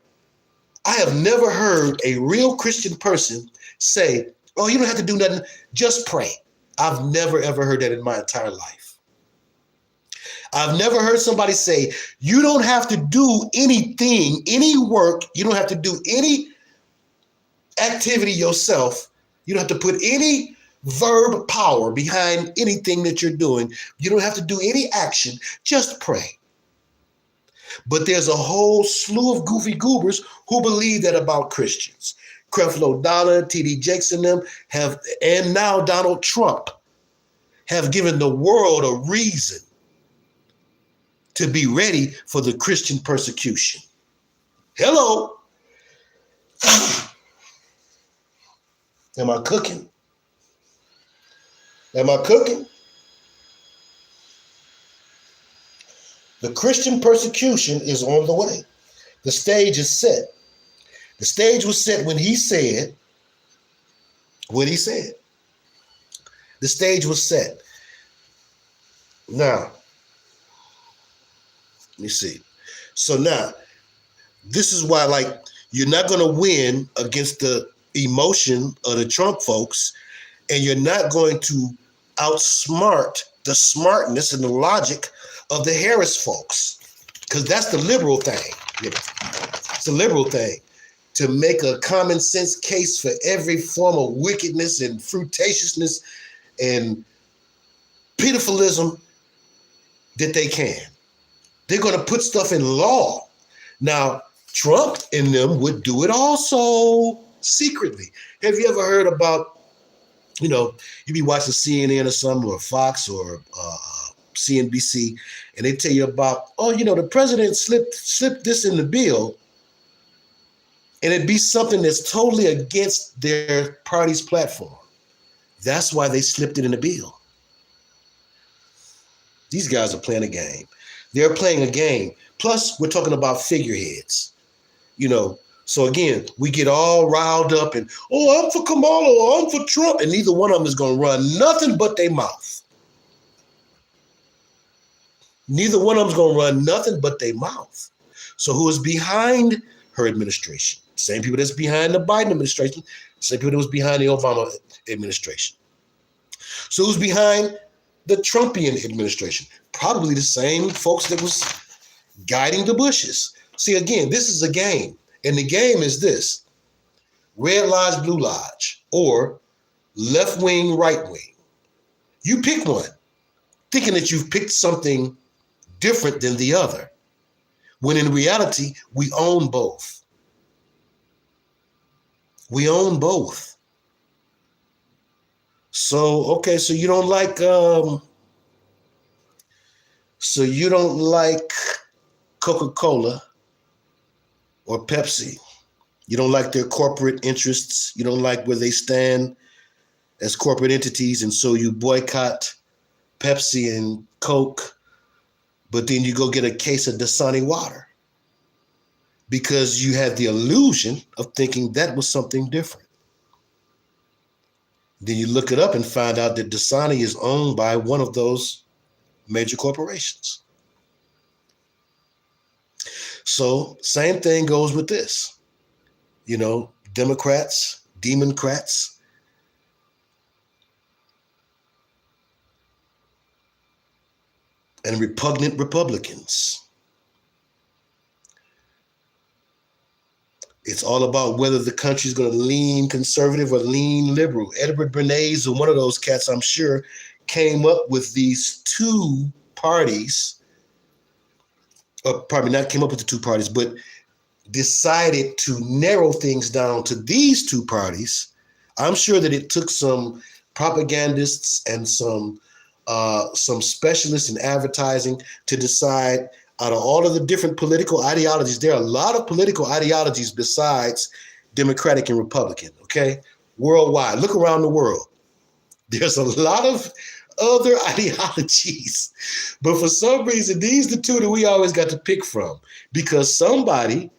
I have never heard a real Christian person say, oh, you don't have to do nothing, just pray. I've never, ever heard that in my entire life. I've never heard somebody say, you don't have to do anything, any work, you don't have to do any activity yourself. You don't have to put any verb power behind anything that you're doing. You don't have to do any action, just pray. But there's a whole slew of goofy goobers who believe that about Christians. Creflo Dollar, T.D. Jakes and them have, and now Donald Trump have given the world a reason to be ready for the Christian persecution. Hello. Am I cooking? Am I cooking? The Christian persecution is on the way. The stage is set. The stage was set when he said what he said. The stage was set. Now, let me see. So now, this is why, like, you're not going to win against the emotion of the Trump folks, and you're not going to outsmart the smartness and the logic of the Harris folks, because that's the liberal thing. It's a liberal thing to make a common sense case for every form of wickedness and fruitaciousness and pitifilism that they can. They're going to put stuff in law. Now, Trump and them would do it also secretly. Have you ever heard about, you be watching CNN or something, or Fox or CNBC, and they tell you about, the president slipped this in the bill, and it'd be something that's totally against their party's platform. That's why they slipped it in the bill. These guys are playing a game. They're playing a game. Plus, we're talking about figureheads. So again, we get all riled up and, I'm for Kamala or I'm for Trump, and neither one of them is going to run nothing but their mouth. Neither one of them is going to run nothing but their mouth. So who is behind her administration? Same people that's behind the Biden administration, same people that was behind the Obama administration. So who's behind the Trumpian administration? Probably the same folks that was guiding the Bushes. See, again, this is a game. And the game is this: red lodge, blue lodge, or left wing, right wing. You pick one, thinking that you've picked something different than the other, when in reality, we own both. We own both. So you don't like Coca-Cola or Pepsi. You don't like their corporate interests. You don't like where they stand as corporate entities, and so you boycott Pepsi and Coke, but then you go get a case of Dasani water because you had the illusion of thinking that was something different. Then you look it up and find out that Dasani is owned by one of those major corporations. So same thing goes with this. Democrats, Democrats, and repugnant Republicans. It's all about whether the country's going to lean conservative or lean liberal. Edward Bernays, or one of those cats, I'm sure, came up with these two parties. Probably not came up with the two parties, but decided to narrow things down to these two parties. I'm sure that it took some propagandists and some specialists in advertising to decide, out of all of the different political ideologies, there are a lot of political ideologies besides Democratic and Republican, okay? Worldwide, look around the world. There's a lot of other ideologies, but for some reason, these are the two that we always got to pick from, because somebody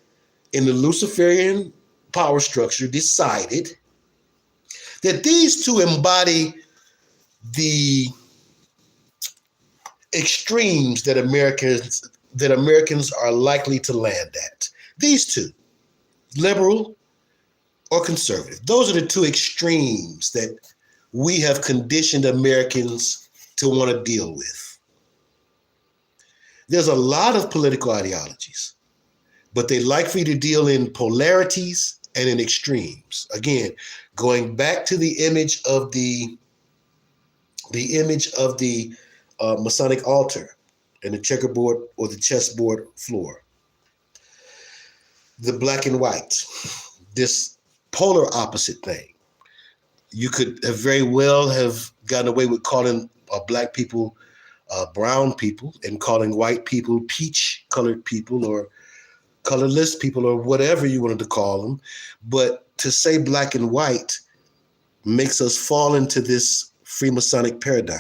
in the Luciferian power structure decided that these two embody the extremes that Americans are likely to land at. These two, liberal or conservative. Those are the two extremes that we have conditioned Americans to want to deal with. There's a lot of political ideologies, but they like for you to deal in polarities and in extremes. Again, going back to the image of the Masonic altar and the checkerboard or the chessboard floor. The black and white, this polar opposite thing. You could have very well have gotten away with calling black people brown people and calling white people peach colored people or colorless people or whatever you wanted to call them. But to say black and white makes us fall into this Freemasonic paradigm.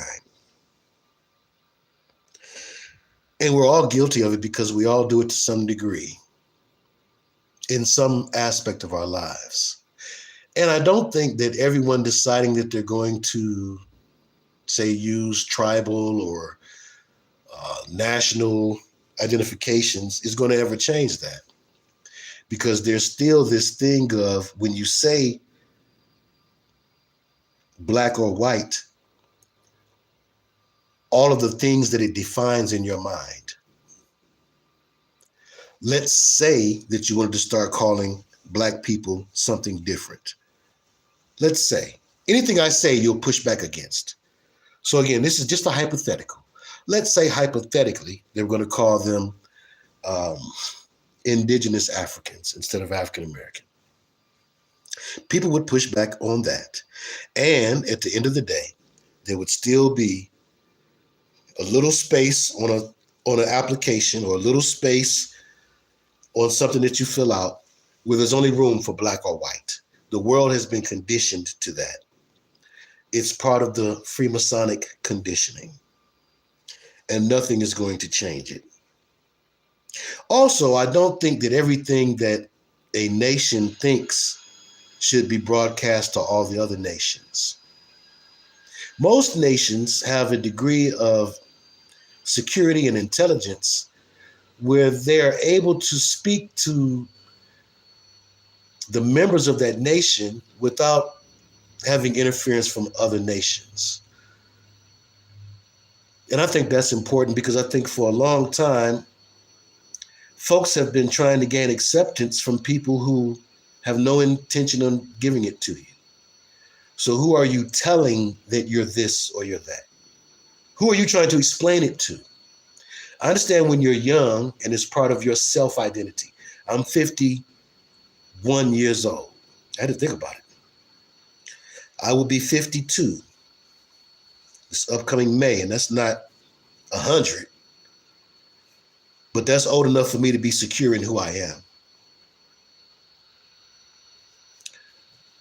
And we're all guilty of it because we all do it to some degree in some aspect of our lives. And I don't think that everyone deciding that they're going to, say, use tribal or national identifications is going to ever change that. Because there's still this thing of when you say black or white, all of the things that it defines in your mind. Let's say that you wanted to start calling black people something different. Let's say anything I say you'll push back against. So again, this is just a hypothetical. Let's say hypothetically they're going to call them indigenous Africans instead of African American. People would push back on that. And at the end of the day, there would still be a little space on an application or a little space on something that you fill out where there's only room for black or white. The world has been conditioned to that. It's part of the Freemasonic conditioning, and nothing is going to change it. Also, I don't think that everything that a nation thinks should be broadcast to all the other nations. Most nations have a degree of security and intelligence where they're able to speak to the members of that nation without having interference from other nations. And I think that's important because I think for a long time, folks have been trying to gain acceptance from people who have no intention on giving it to you. So who are you telling that you're this or you're that? Who are you trying to explain it to? I understand when you're young and it's part of your self-identity. I'm 51 years old. I had to think about it. I will be 52 this upcoming May, and that's not 100, but that's old enough for me to be secure in who I am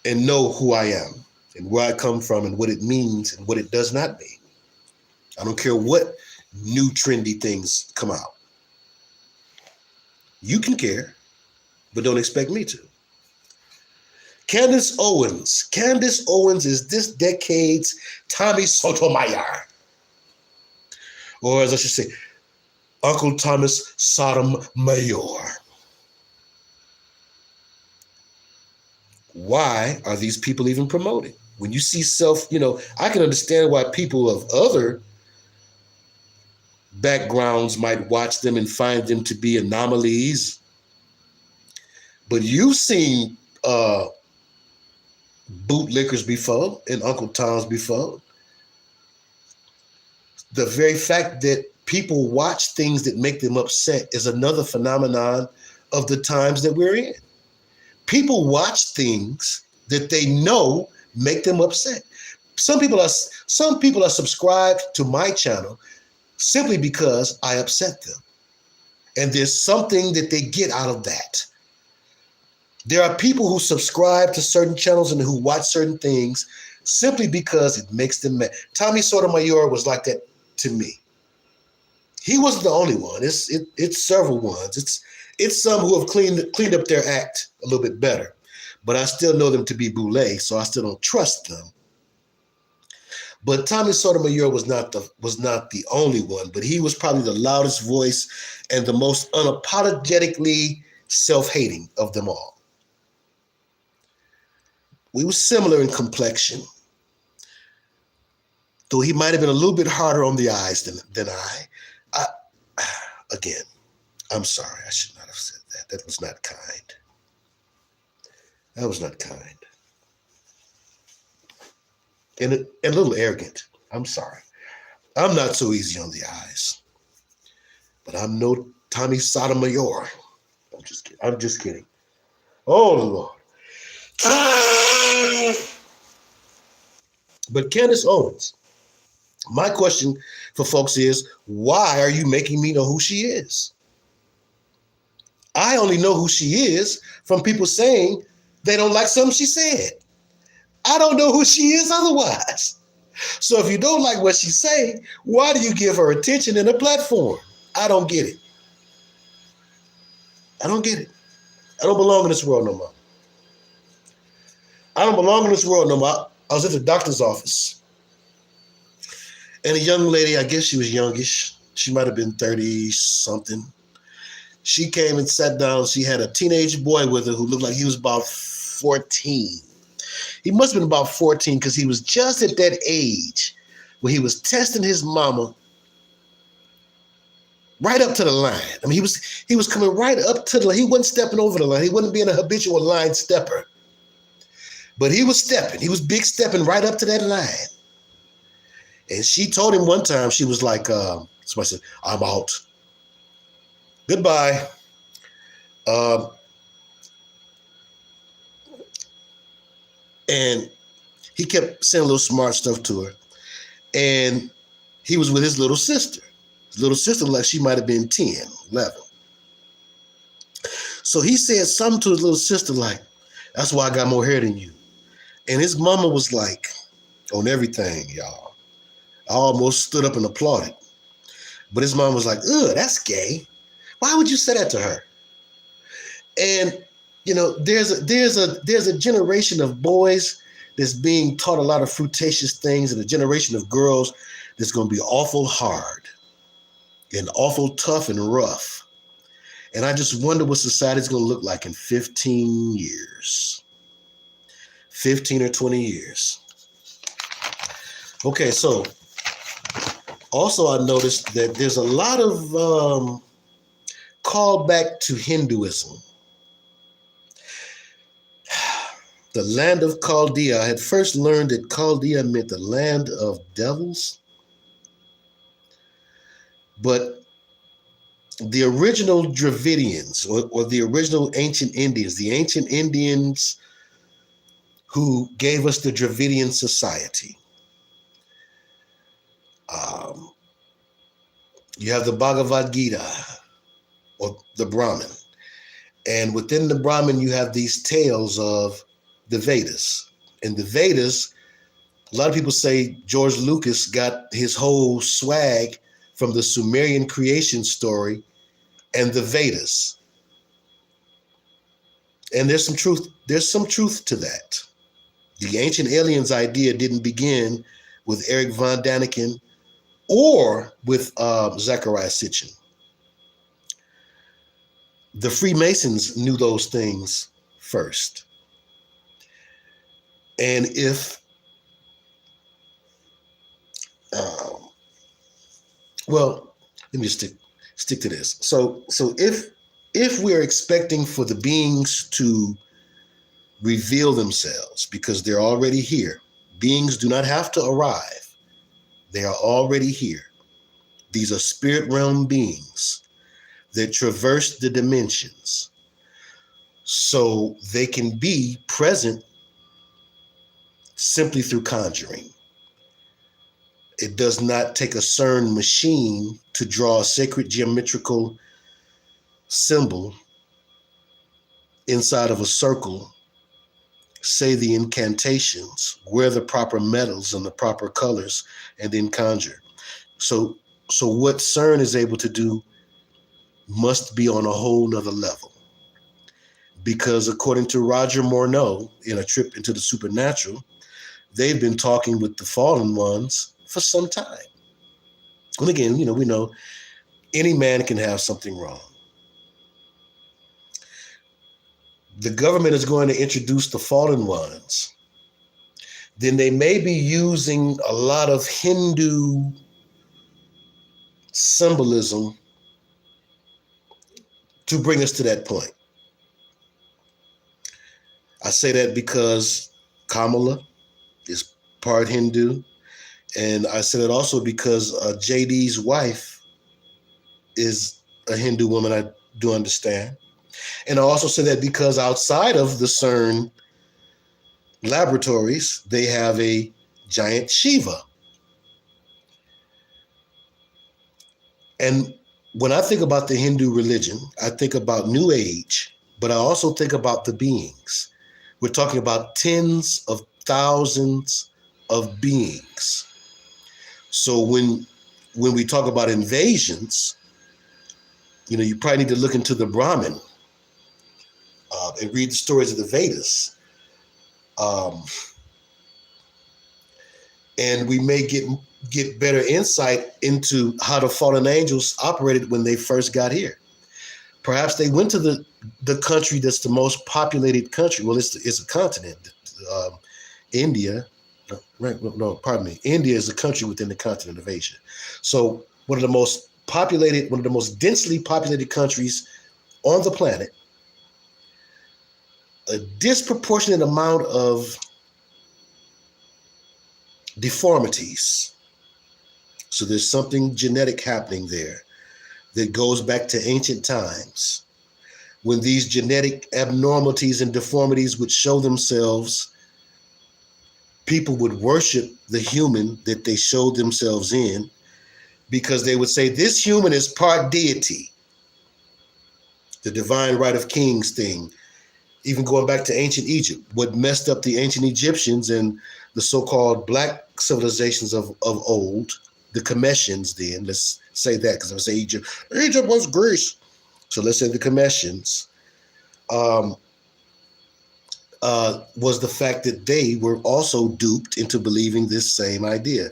and know who I am and where I come from and what it means and what it does not mean. I don't care what new trendy things come out. You can care, but don't expect me to. Candace Owens. Candace Owens is this decade's Tommy Sotomayor. Or as I should say, Uncle Thomas Sotomayor. Why are these people even promoting? When you see I can understand why people of other backgrounds might watch them and find them to be anomalies. But you've seen bootlickers before and Uncle Toms before. The very fact that people watch things that make them upset is another phenomenon of the times that we're in. People watch things that they know make them upset. Some people are subscribed to my channel simply because I upset them. And there's something that they get out of that. There are people who subscribe to certain channels and who watch certain things simply because it makes them mad. Tommy Sotomayor was like that to me. He wasn't the only one. It's several ones. It's some who have cleaned up their act a little bit better, but I still know them to be Boule, so I still don't trust them. But Tommy Sotomayor was not the only one, but he was probably the loudest voice and the most unapologetically self-hating of them all. We were similar in complexion, though he might have been a little bit harder on the eyes than I. Again, I'm sorry. I should not have said that. That was not kind. That was not kind. And a little arrogant. I'm sorry. I'm not so easy on the eyes. But I'm no Tommy Sotomayor. I'm just kidding. Oh, Lord. But Candace Owens, My question for folks is, why are you making me know who she is? I only know who she is from people saying they don't like something she said. I don't know who she is otherwise. So if you don't like what she say, why do you give her attention and a platform? I don't get it. I don't get it. I don't belong in this world no more. I don't belong in this world no more. I was at the doctor's office, and a young lady, I guess she was youngish. She might have been 30 something. She came and sat down. She had a teenage boy with her who looked like he was about 14. He must have been about 14 because he was just at that age where he was testing his mama right up to the line. I mean, he was coming right up to the line. He wasn't stepping over the line. He wasn't being a habitual line stepper. But he was stepping. He was big stepping right up to that line. And she told him one time, she was like, somebody said, I'm out. Goodbye. And he kept saying a little smart stuff to her. And he was with his little sister. His little sister, like she might have been 10, 11. So he said something to his little sister like, that's why I got more hair than you. And his mama was like, on everything, y'all. I almost stood up and applauded. But his mom was like, ugh, that's gay. Why would you say that to her? And, you know, there's a generation of boys that's being taught a lot of flirtatious things, and a generation of girls that's going to be awful hard and awful tough and rough. And I just wonder what society's going to look like in 15 years. 15 or 20 years. Okay, so also I noticed that there's a lot of callback to Hinduism. The land of Chaldea. I had first learned that Chaldea meant the land of devils. But the original Dravidians, or the original ancient Indians, the ancient Indians who gave us the Dravidian society. You have the Bhagavad Gita, or the Brahman. And within the Brahman, you have these tales of the Vedas. In the Vedas, a lot of people say George Lucas got his whole swag from the Sumerian creation story and the Vedas. And there's some truth to that. The ancient aliens idea didn't begin with Eric von Daniken or with Zecharia Sitchin. The Freemasons knew those things first. And if, well, let me just stick to this. So if we're expecting for the beings to reveal themselves, because they're already here, beings do not have to arrive. They are already here. These are spirit realm beings that traverse the dimensions, so they can be present simply through conjuring. It does not take a CERN machine to draw a sacred geometrical symbol inside of a circle, say the incantations, wear the proper metals and the proper colors, and then conjure. So what CERN is able to do must be on a whole nother level. Because according to Roger Morneau, in A Trip into the Supernatural, they've been talking with the fallen ones for some time. And again, we know any man can have something wrong. The government is going to introduce the fallen ones. Then they may be using a lot of Hindu symbolism to bring us to that point. I say that because Kamala is part Hindu. And I say that also because JD's wife is a Hindu woman, I do understand. And I also say that because outside of the CERN laboratories, they have a giant Shiva. And when I think about the Hindu religion, I think about New Age, but I also think about the beings. We're talking about tens of thousands of beings. So when we talk about invasions, you probably need to look into the Brahmin and read the stories of the Vedas. And we may get better insight into how the fallen angels operated when they first got here. Perhaps they went to the country that's the most populated country. Well, it's a continent. India, right? No, pardon me. India is a country within the continent of Asia. So one of the most densely populated countries on the planet. A disproportionate amount of deformities. So there's something genetic happening there that goes back to ancient times, when these genetic abnormalities and deformities would show themselves. People would worship the human that they showed themselves in, because they would say, this human is part deity. The divine right of kings thing, even going back to ancient Egypt, what messed up the ancient Egyptians and the so-called black civilizations of old, the Cometians then, let's say that, because I would say Egypt was Greece. So let's say the Cometians was the fact that they were also duped into believing this same idea,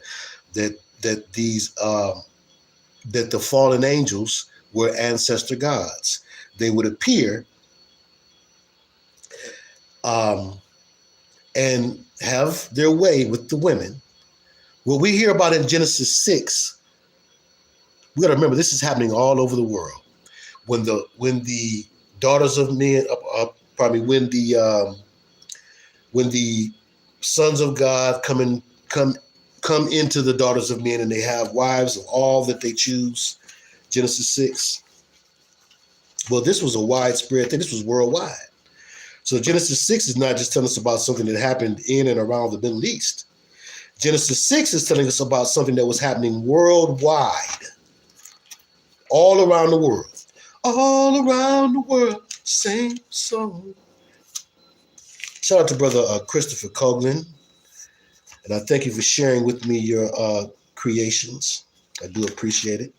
that the fallen angels were ancestor gods. They would appear and have their way with the women. What we hear about in Genesis 6, we got to remember this is happening all over the world. When the daughters of men, when the sons of God come into the daughters of men, and they have wives of all that they choose, Genesis 6. Well, this was a widespread thing. This was worldwide. So Genesis 6 is not just telling us about something that happened in and around the Middle East. Genesis 6 is telling us about something that was happening worldwide, all around the world. All around the world, same song. Shout out to Brother Christopher Coughlin. And I thank you for sharing with me your creations. I do appreciate it.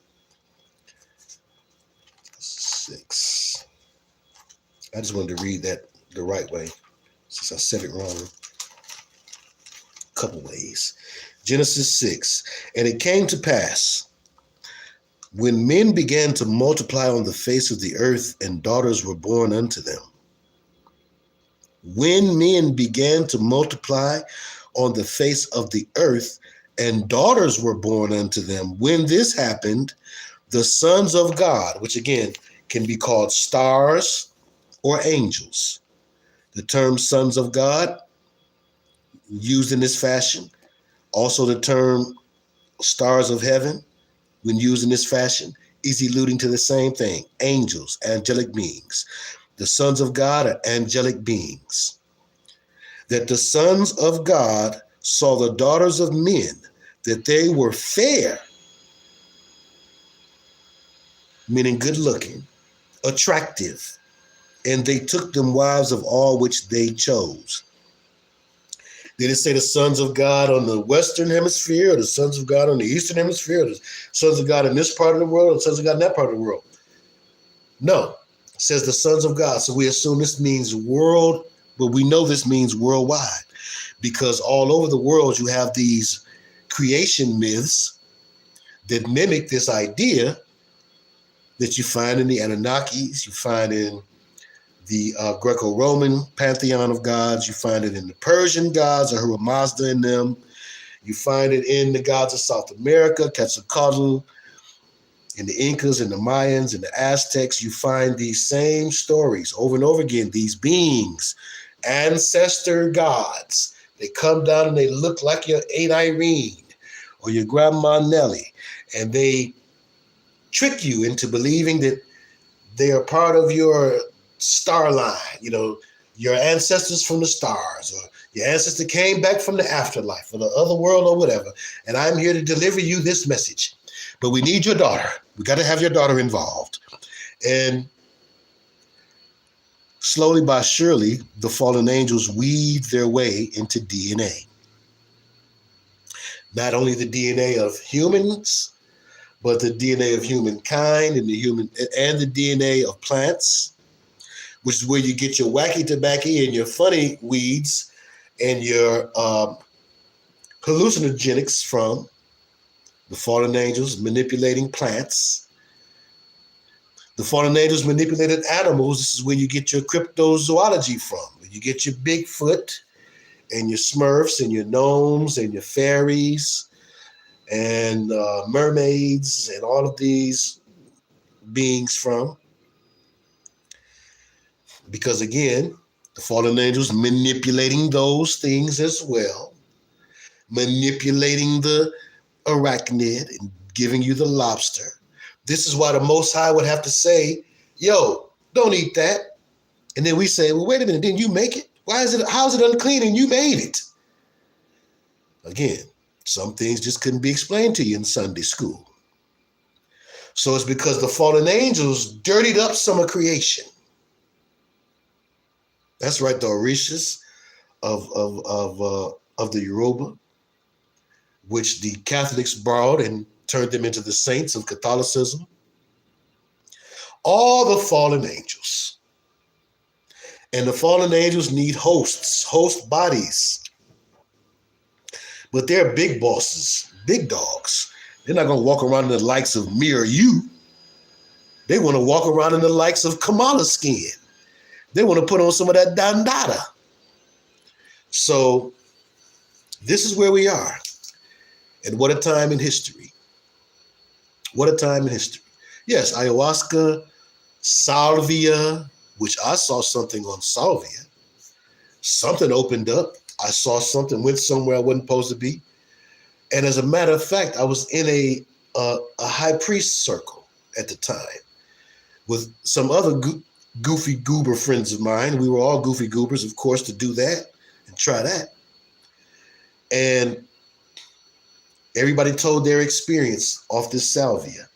6. I just wanted to read that the right way, since I said it wrong a couple ways. Genesis 6. And it came to pass, when men began to multiply on the face of the earth, and daughters were born unto them. When men began to multiply on the face of the earth, and daughters were born unto them, when this happened, the sons of God, which again can be called stars or angels. The term sons of God, used in this fashion. Also the term stars of heaven, when used in this fashion, is alluding to the same thing. Angels, angelic beings. The sons of God are angelic beings. That the sons of God saw the daughters of men, that they were fair, meaning good looking, attractive, and they took them wives of all which they chose. They didn't say the sons of God on the Western hemisphere, or the sons of God on the Eastern hemisphere, or the sons of God in this part of the world, or the sons of God in that part of the world. No, it says the sons of God. So we assume this means world, but we know this means worldwide, because all over the world you have these creation myths that mimic this idea that you find in the Anunnakis, you find in the Greco-Roman pantheon of gods, you find it in the Persian gods, Ahura Mazda in them, you find it in the gods of South America, Quetzalcoatl, in the Incas and the Mayans and the Aztecs. You find these same stories over and over again, these beings, ancestor gods. They come down and they look like your Aunt Irene or your Grandma Nellie, and they trick you into believing that they are part of your star line, your ancestors from the stars, or your ancestor came back from the afterlife or the other world or whatever. And I'm here to deliver you this message. But we need your daughter. We got to have your daughter involved. And slowly but surely, the fallen angels weave their way into DNA. Not only the DNA of humans, but the DNA of humankind and the DNA of plants, which is where you get your wacky tobacco and your funny weeds and your hallucinogenics from. The fallen angels manipulating plants. The fallen angels manipulated animals. This is where you get your cryptozoology from. Where you get your Bigfoot and your Smurfs and your gnomes and your fairies and mermaids and all of these beings from. Because again, the fallen angels manipulating those things as well. Manipulating the arachnid and giving you the lobster. This is why the Most High would have to say, yo, don't eat that. And then we say, well, wait a minute, didn't you make it? How is it unclean and you made it? Again, some things just couldn't be explained to you in Sunday school. So it's because the fallen angels dirtied up some of creation. That's right, the Orishas of the Yoruba, which the Catholics borrowed and turned them into the saints of Catholicism. All the fallen angels. And the fallen angels need host bodies. But they're big bosses, big dogs. They're not going to walk around in the likes of me or you. They want to walk around in the likes of Kamala's skin. They want to put on some of that dandada. So this is where we are. And what a time in history. What a time in history. Yes, ayahuasca, salvia, which I saw something on salvia. Something opened up. I saw something, went somewhere I wasn't supposed to be. And as a matter of fact, I was in a high priest circle at the time with some other goofy goober friends of mine. We were all goofy goobers, of course, to do that and try that. And everybody told their experience off this salvia.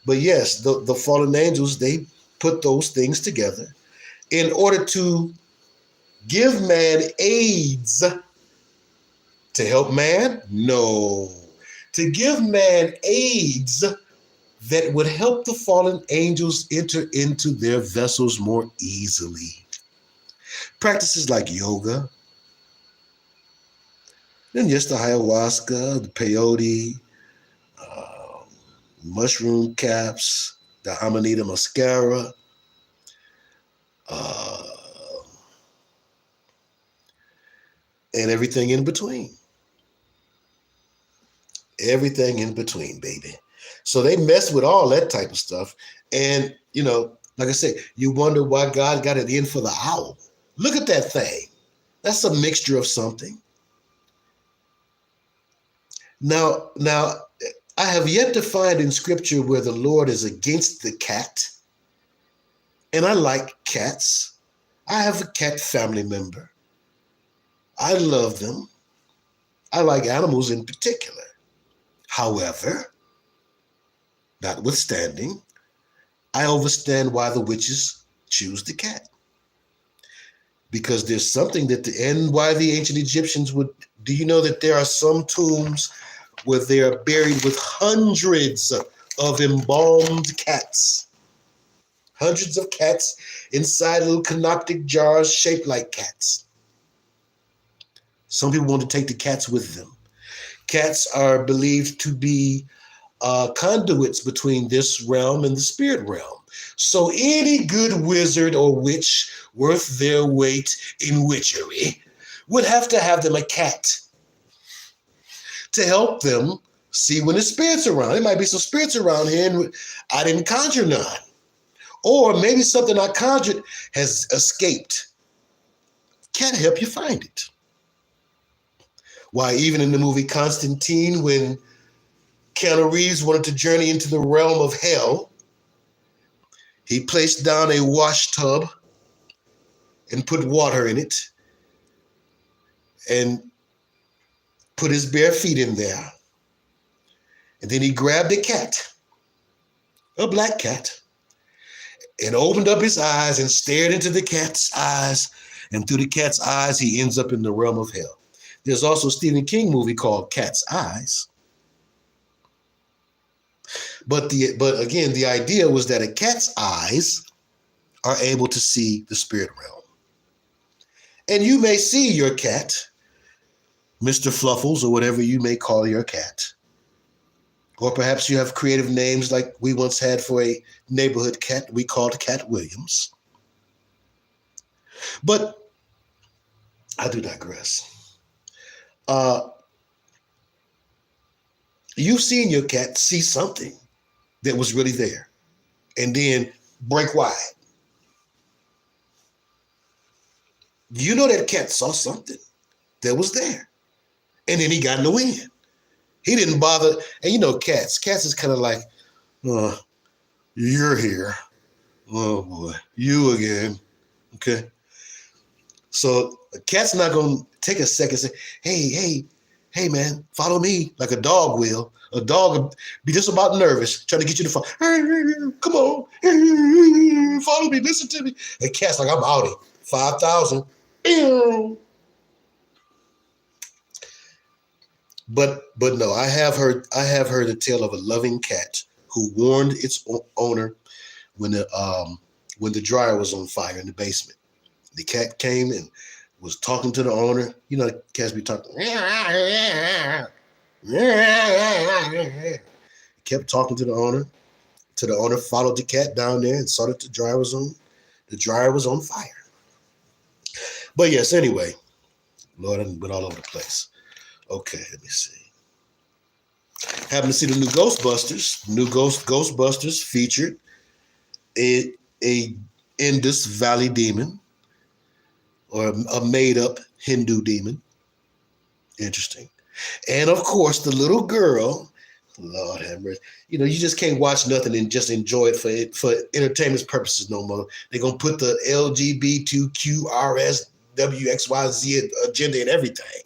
But yes, the fallen angels, they put those things together in order to give man aids to help man? No. To give man aids that would help the fallen angels enter into their vessels more easily. Practices like yoga, and just the ayahuasca, the peyote, mushroom caps, the Amanita muscaria, and everything in between. Everything in between, baby. So they mess with all that type of stuff. And, you know, like I said, you wonder why God got it in for the owl. Look at that thing. That's a mixture of something. Now, I have yet to find in scripture where the Lord is against the cat. And I like cats. I have a cat family member. I love them. I like animals in particular. However, notwithstanding, I understand why the witches choose the cat. Because there's something and why the ancient Egyptians would, do you know that there are some tombs where they are buried with hundreds of embalmed cats? Hundreds of cats inside little canoptic jars shaped like cats. Some people want to take the cats with them. Cats are believed to be conduits between this realm and the spirit realm. So any good wizard or witch worth their weight in witchery would have to have them a cat to help them see when the spirits around. There might be some spirits around here and I didn't conjure none. Or maybe something I conjured has escaped. Can't help you find it. Why, even in the movie Constantine, when Keanu Reeves wanted to journey into the realm of hell, he placed down a wash tub and put water in it and put his bare feet in there And then he grabbed a cat, a black cat, and opened up his eyes and stared into the cat's eyes. And through the cat's eyes, he ends up in the realm of hell. There's also a Stephen King movie called Cat's Eyes. But again, the idea was that a cat's eyes are able to see the spirit realm. And you may see your cat, Mr. Fluffles, or whatever you may call your cat. Or perhaps you have creative names like we once had for a neighborhood cat we called Cat Williams. But I do digress. You've seen your cat see something that was really there and then break wide. You know that cat saw something that was there and then he got in the wind. He didn't bother. And you know, cats is kind of like, oh, you're here. Oh boy, you again. Okay. So a cat's not going to take a second and say, hey, man, follow me, like a dog will. A dog will be just about nervous, trying to get you to follow. Come on, follow me, listen to me. A cat's like, I'm outie, 5,000. But no, I have heard the tale of a loving cat who warned its owner when the dryer was on fire in the basement. The cat came and was talking to the owner. You know, cats be talking. Kept talking to the owner. Till the owner followed the cat down there and saw that the dryer was on fire. But yes, anyway, Lord, I went all over the place. Okay, let me see. Happened to see the new Ghostbusters. New Ghostbusters featured a Indus Valley demon, or a made-up Hindu demon. Interesting. And of course, the little girl, Lord have mercy. You know, you just can't watch nothing and just enjoy it for entertainment purposes no more. They're going to put the LGBTQRSWXYZ agenda in everything.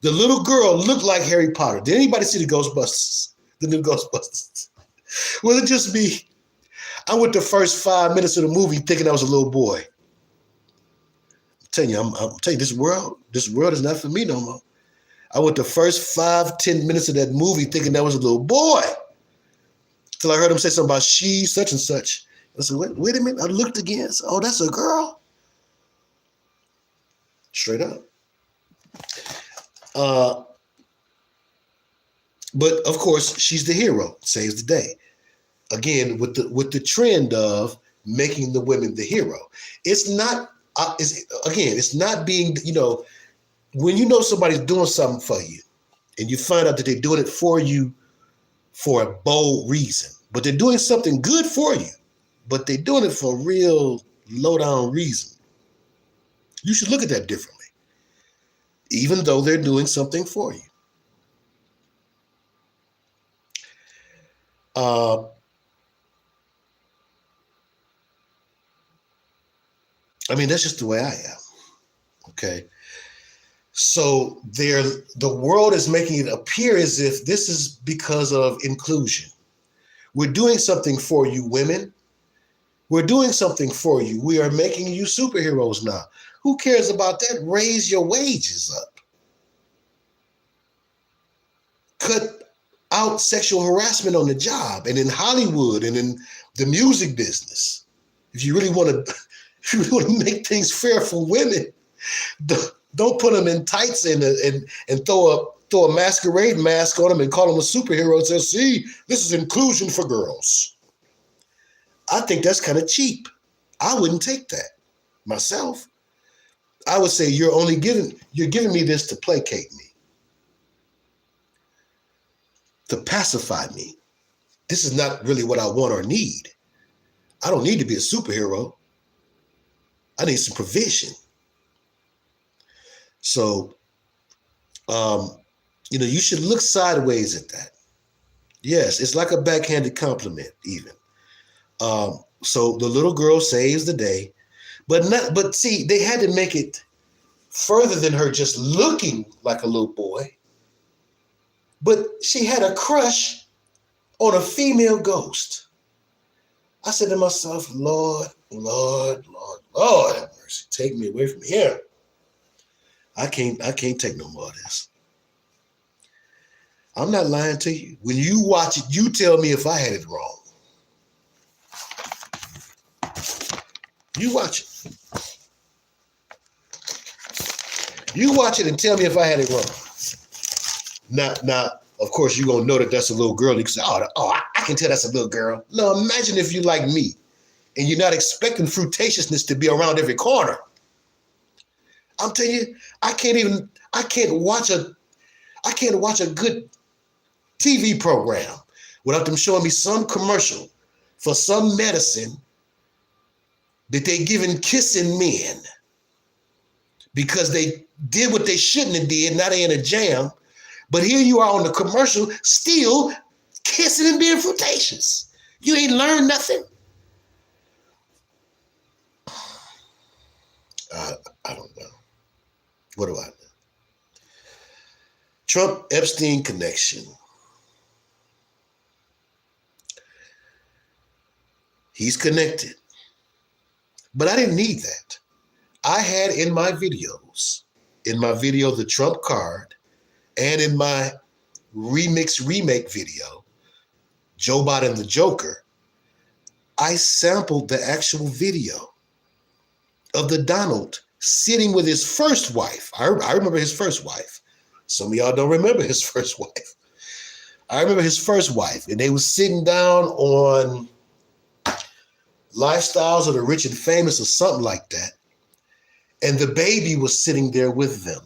The little girl looked like Harry Potter. Did anybody see the Ghostbusters? The new Ghostbusters? Will it just be, I went the first 5 minutes of the movie thinking I was a little boy. I'm telling you, this world is not for me no more. I went the first 5-10 minutes of that movie thinking that was a little boy. Till I heard him say something about she, such and such. I said, wait a minute. I looked again. I said, oh, that's a girl. Straight up. But of course, she's the hero, saves the day. Again, with the trend of making the women the hero. It's not, it's not being, you know, when you know somebody's doing something for you and you find out that they're doing it for you for a bold reason, but they're doing something good for you, but they're doing it for a real low down reason. You should look at that differently, even though they're doing something for you. I mean, that's just the way I am. Okay. So the world is making it appear as if this is because of inclusion. We're doing something for you, women. We're doing something for you. We are making you superheroes now. Who cares about that? Raise your wages up. Cut out sexual harassment on the job and in Hollywood and in the music business. If you really want to make things fair for women, don't put them in tights and throw a masquerade mask on them and call them a superhero and say, see, this is inclusion for girls. I think that's kind of cheap. I wouldn't take that myself. I would say you're giving me this to placate me, to pacify me. This is not really what I want or need. I don't need to be a superhero. I need some provision. So, you should look sideways at that. Yes, it's like a backhanded compliment even. So the little girl saves the day, but see, they had to make it further than her just looking like a little boy. but she had a crush on a female ghost. I said to myself, Lord, Lord, Lord, Lord have mercy. Take me away from here. I can't take no more of this. I'm not lying to you. When you watch it, you tell me if I had it wrong. You watch it. You watch it and tell me if I had it wrong. Now, of course, you're going to know that that's a little girl. You can say, I can tell that's a little girl. No, imagine if you like me and you're not expecting fruitatiousness to be around every corner. I'm telling you, I can't watch a good TV program without them showing me some commercial for some medicine that they giving kissing men because they did what they shouldn't have did. Now they in a jam. But here you are on the commercial still kissing and being flirtatious. You ain't learned nothing. I don't know. What do I know? Trump-Epstein connection. He's connected. But I didn't need that. I had in my video, the Trump card, and in my remake video, Joe Biden the Joker, I sampled the actual video of the Donald sitting with his first wife. I remember his first wife. Some of y'all don't remember his first wife. I remember his first wife, and they was sitting down on Lifestyles of the Rich and Famous or something like that. And the baby was sitting there with them.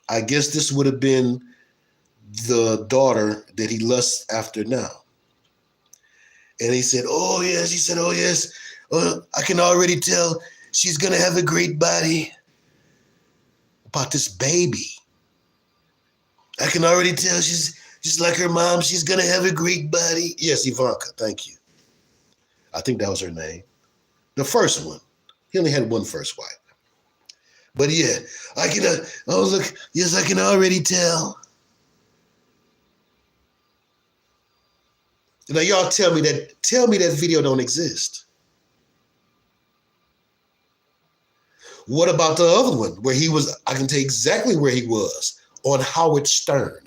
I guess this would have been the daughter that he lusts after now. And he said, oh, yes. He said, oh, yes. I can already tell she's going to have a great body. About this baby. I can already tell she's just like her mom. She's going to have a great body. Yes, Ivanka. Thank you. I think that was her name. The first one. He only had one first wife. But yeah, I can, yes, I can already tell. Now y'all tell me that video don't exist. What about the other one where he was, I can tell you exactly where he was, on Howard Stern.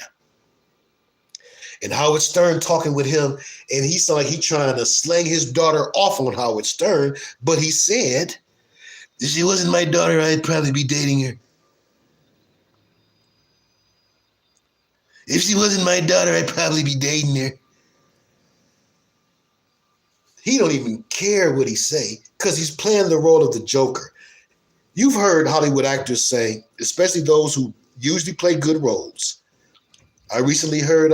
And Howard Stern talking with him, and he sounded like he trying to slang his daughter off on Howard Stern, but he said, if she wasn't my daughter, I'd probably be dating her. If she wasn't my daughter, I'd probably be dating her. He don't even care what he say because he's playing the role of the Joker. You've heard Hollywood actors say, especially those who usually play good roles. I recently heard,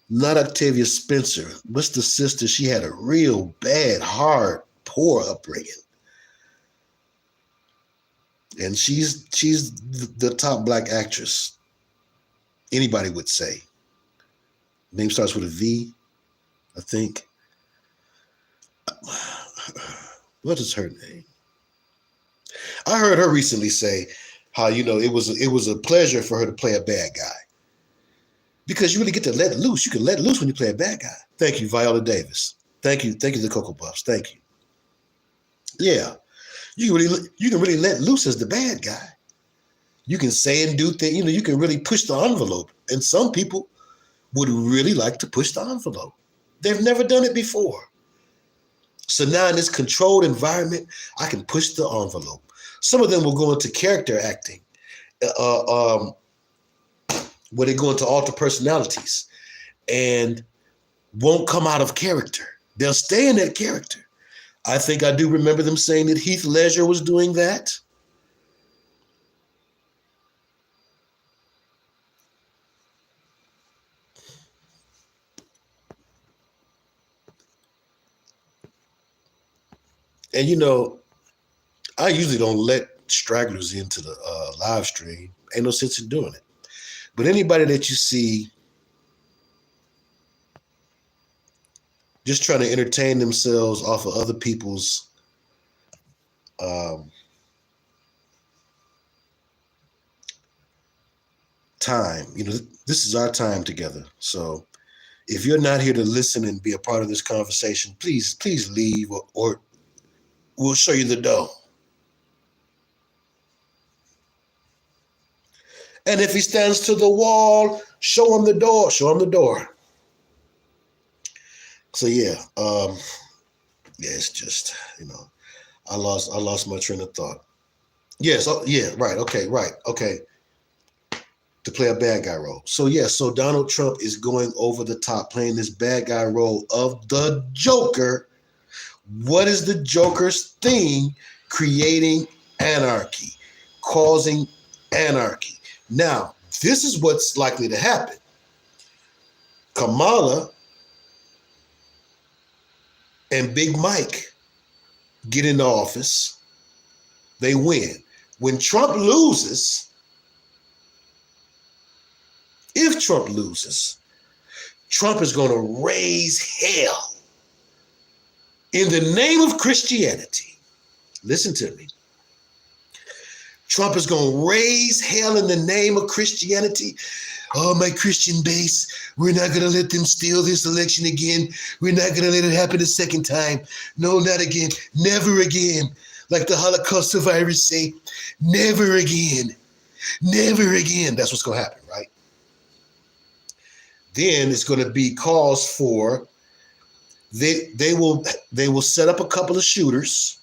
not Octavia Spencer. What's the sister? She had a real bad, hard, poor upbringing. And she's the top black actress. Anybody would say. Name starts with a V, I think. What is her name? I heard her recently say how, it was a pleasure for her to play a bad guy. Because you really get to let loose. You can let loose when you play a bad guy. Thank you, Viola Davis. Thank you, the Cocoa Puffs. Thank you. Yeah, you can really let loose as the bad guy. You can say and do things. You can really push the envelope. And some people would really like to push the envelope. They've never done it before. So now in this controlled environment, I can push the envelope. Some of them will go into character acting. Where they go into alter personalities and won't come out of character. They'll stay in that character. I think I do remember them saying that Heath Ledger was doing that. And I usually don't let stragglers into the live stream. Ain't no sense in doing it. But anybody that you see just trying to entertain themselves off of other people's time. This is our time together. So if you're not here to listen and be a part of this conversation, please leave or we'll show you the door. And if he stands to the wall, show him the door. Show him the door. So yeah, it's just, I lost my train of thought. Yes, right, okay. To play a bad guy role. So so Donald Trump is going over the top, playing this bad guy role of the Joker. What is the Joker's thing? Creating anarchy, causing anarchy. Now, this is what's likely to happen. Kamala and Big Mike get into office. They win. When Trump loses, if Trump loses, Trump is going to raise hell in the name of Christianity. Listen to me. Trump is going to raise hell in the name of Christianity. Oh, my Christian base, we're not going to let them steal this election again. We're not going to let it happen a second time. No, not again. Never again. Like the Holocaust survivors say, never again. Never again. That's what's going to happen, right? Then it's going to be cause for, they will set up a couple of shooters.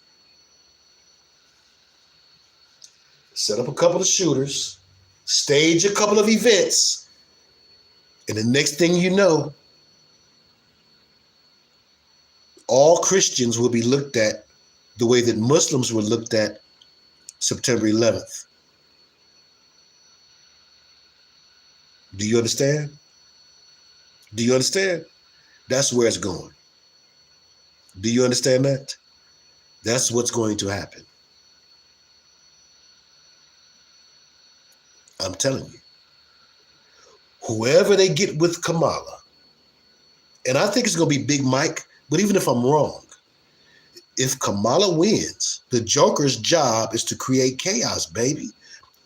Stage a couple of events, and the next thing you know, all Christians will be looked at the way that Muslims were looked at September 11th. Do you understand? Do you understand? That's where it's going. Do you understand that? That's what's going to happen. I'm telling you. Whoever they get with Kamala, and I think it's going to be Big Mike, but even if I'm wrong, if Kamala wins, the Joker's job is to create chaos, baby.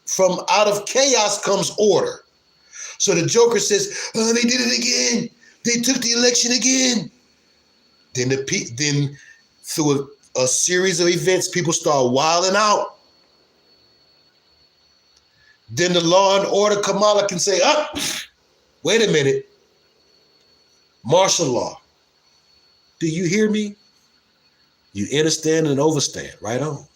From out of chaos comes order. So the Joker says, oh, they did it again. They took the election again. Then through a series of events, people start wilding out. Then the law and order Kamala can say, wait a minute. Martial law. Do you hear me? You understand and overstand. Right on.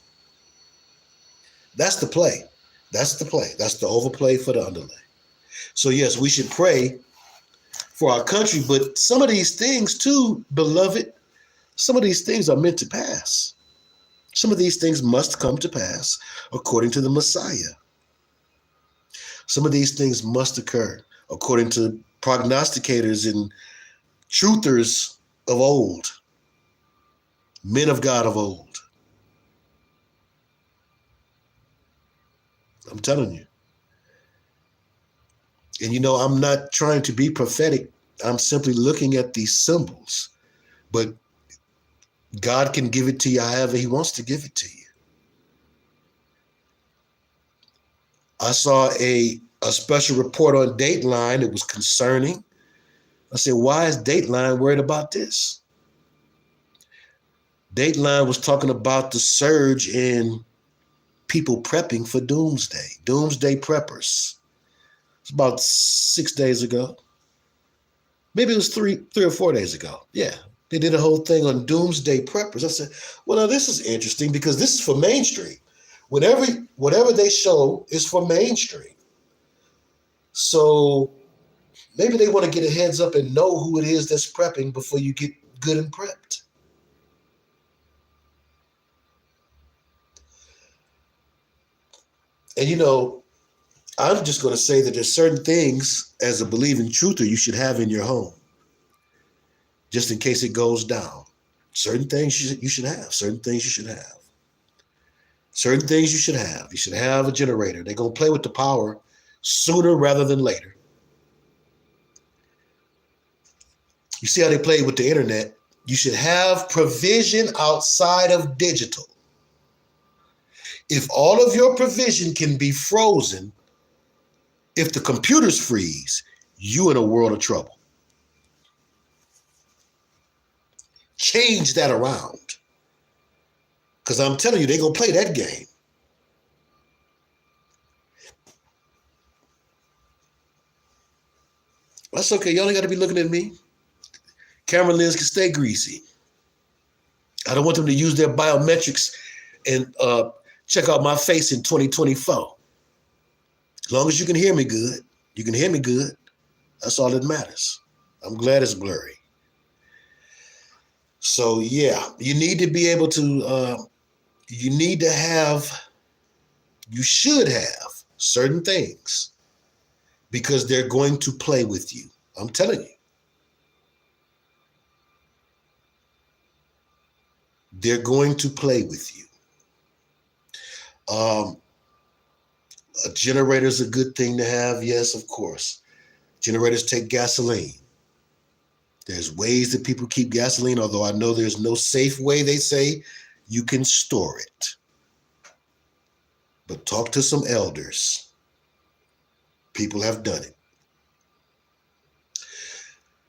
That's the play. That's the overplay for the underlay. So yes, we should pray for our country, but some of these things too, beloved, some of these things are meant to pass. Some of these things must come to pass according to the Messiah. Some of these things must occur according to prognosticators and truthers of old, men of God of old. I'm telling you. And I'm not trying to be prophetic. I'm simply looking at these symbols. But God can give it to you however he wants to give it to you. I saw a special report on Dateline. It was concerning. I said, why is Dateline worried about this? Dateline was talking about the surge in people prepping for doomsday preppers. It's about 6 days ago. Maybe it was three or 4 days ago. Yeah, they did a whole thing on doomsday preppers. I said, well, now this is interesting because this is for mainstream. Whatever they show is for mainstream. So maybe they want to get a heads up and know who it is that's prepping before you get good and prepped. And I'm just going to say that there's certain things as a believing truther you should have in your home, just in case it goes down. Certain things you should have. Certain things you should have. Certain things you should have. You should have a generator. They're going to play with the power sooner rather than later. You see how they play with the internet? You should have provision outside of digital. If all of your provision can be frozen, If the computers freeze, you in a world of trouble. Change that around. Because I'm telling you, they're going to play that game. That's okay. Y'all ain't got to be looking at me. Camera lens can stay greasy. I don't want them to use their biometrics and check out my face in 2024. As long as you can hear me good, you can hear me good. That's all that matters. I'm glad it's blurry. So yeah, you need to be able to, you should have certain things because they're going to play with you. I'm telling you. They're going to play with you. A generator is a good thing to have. Yes, of course. Generators take gasoline. There's ways that people keep gasoline, although I know there's no safe way. They say you can store it. But talk to some elders. People have done it.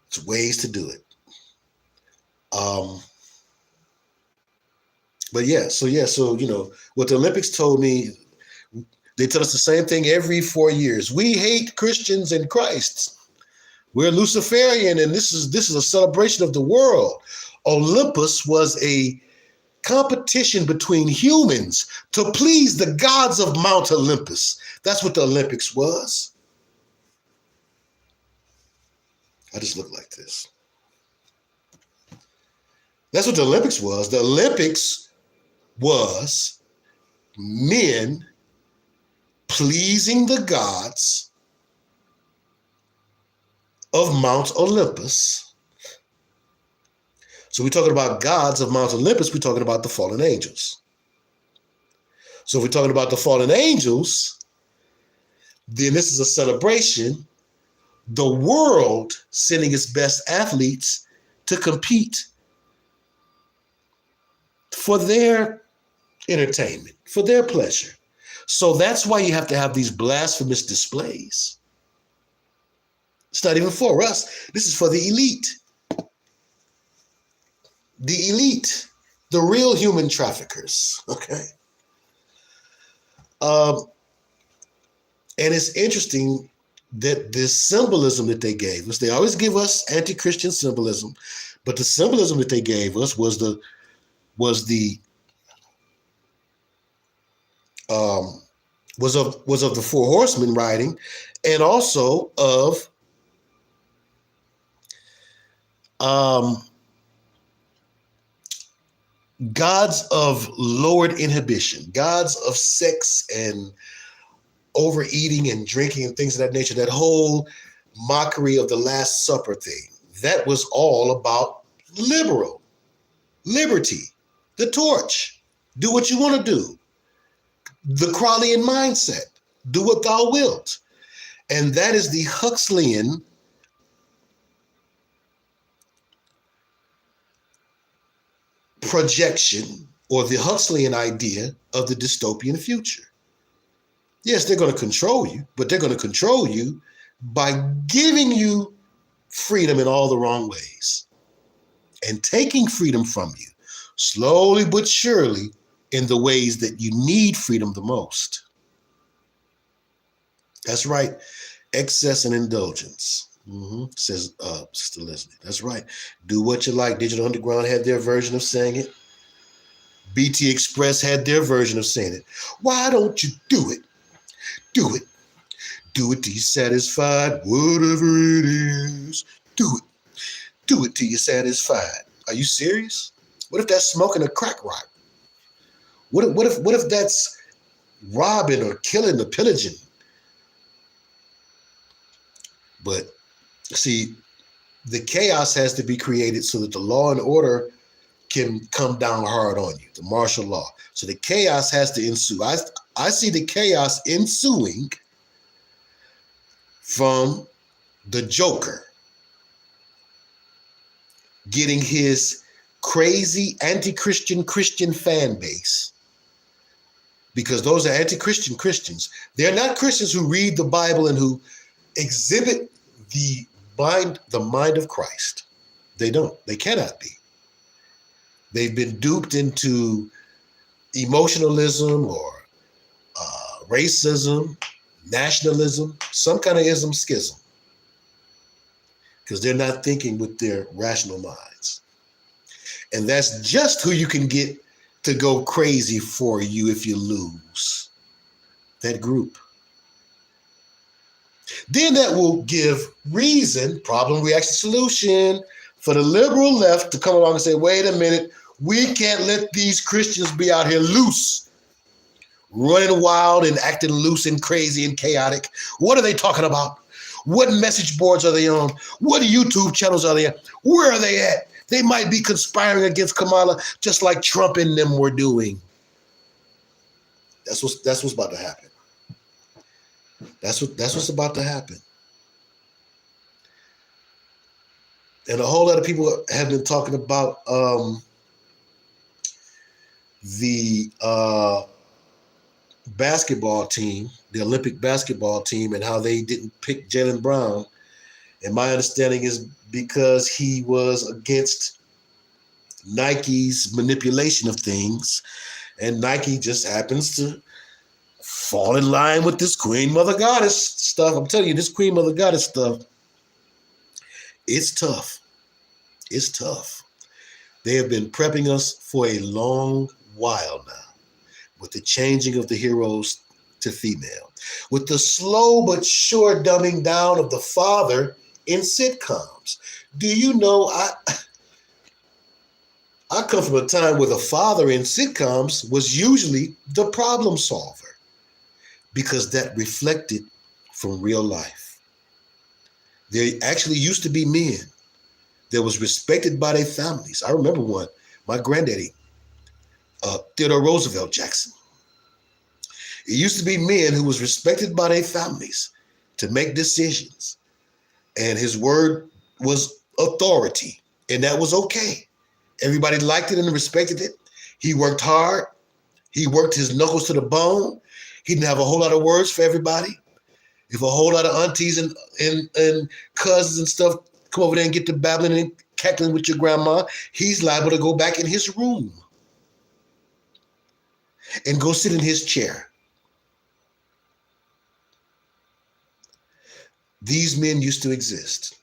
There's ways to do it. But so you know, what the Olympics told me, they tell us the same thing every 4 years. We hate Christians and Christ. We're Luciferian, and this is a celebration of the world. Olympus was a competition between humans to please the gods of Mount Olympus. That's what the Olympics was. I just look like this. That's what the Olympics was. The Olympics was men pleasing the gods of Mount Olympus. So we're talking about gods of Mount Olympus, we're talking about the fallen angels. So if we're talking about the fallen angels, then this is a celebration. The world sending its best athletes to compete for their entertainment, for their pleasure. So that's why you have to have these blasphemous displays. It's not even for us. This is for the elite. The elite, the real human traffickers, okay? And it's interesting that this symbolism that they gave us, they always give us anti-Christian symbolism, but the symbolism that they gave us was of the four horsemen riding, and also of gods of lowered inhibition, gods of sex and overeating and drinking and things of that nature, that whole mockery of the Last Supper thing. That was all about liberty, the torch, do what you want to do. The Crowleyan mindset, do what thou wilt. And that is the Huxleyan projection, or the Huxleyan idea of the dystopian future. Yes, they're going to control you, but they're going to control you by giving you freedom in all the wrong ways and taking freedom from you slowly but surely in the ways that you need freedom the most. That's right. Excess and indulgence, says Sister Leslie. That's right. Do what you like. Digital Underground had their version of saying it. BT Express had their version of saying it. Why don't you do it? Do it. Do it till you're satisfied, whatever it is. Do it. Do it till you're satisfied. Are you serious? What if that's smoking a crack rock? What if that's robbing or killing or pillaging? But see, the chaos has to be created so that the law and order can come down hard on you, the martial law. So the chaos has to ensue. I see the chaos ensuing from the Joker getting his crazy anti-Christian Christian fan base because those are anti-Christian Christians. They're not Christians who read the Bible and who exhibit the mind of Christ. They don't. They cannot be. They've been duped into emotionalism or racism, nationalism, some kind of ism schism, because they're not thinking with their rational minds. And that's just who you can get to go crazy for you if you lose. That group. Then that will give reason, problem, reaction, solution for the liberal left to come along and say, wait a minute, we can't let these Christians be out here loose, running wild and acting loose and crazy and chaotic. What are they talking about? What message boards are they on? What YouTube channels are they on? Where are they at? They might be conspiring against Kamala just like Trump and them were doing. That's what's about to happen. That's what's about to happen. And a whole lot of people have been talking about the basketball team, the Olympic basketball team, and how they didn't pick Jaylen Brown. And my understanding is because he was against Nike's manipulation of things, and Nike just happens to fall in line with this Queen Mother Goddess stuff. I'm telling you, this Queen Mother Goddess stuff, it's tough. It's tough. They have been prepping us for a long while now, with the changing of the heroes to female, with the slow but sure dumbing down of the father in sitcoms. Do you know, I come from a time where the father in sitcoms was usually the problem solver, because that reflected from real life. There actually used to be men that was respected by their families. I remember one, my granddaddy, Theodore Roosevelt Jackson. It used to be men who was respected by their families to make decisions. And his word was authority, and that was okay. Everybody liked it and respected it. He worked hard. He worked his knuckles to the bone. He didn't have a whole lot of words for everybody. If a whole lot of aunties and cousins and stuff come over there and get to babbling and cackling with your grandma, he's liable to go back in his room and go sit in his chair. These men used to exist.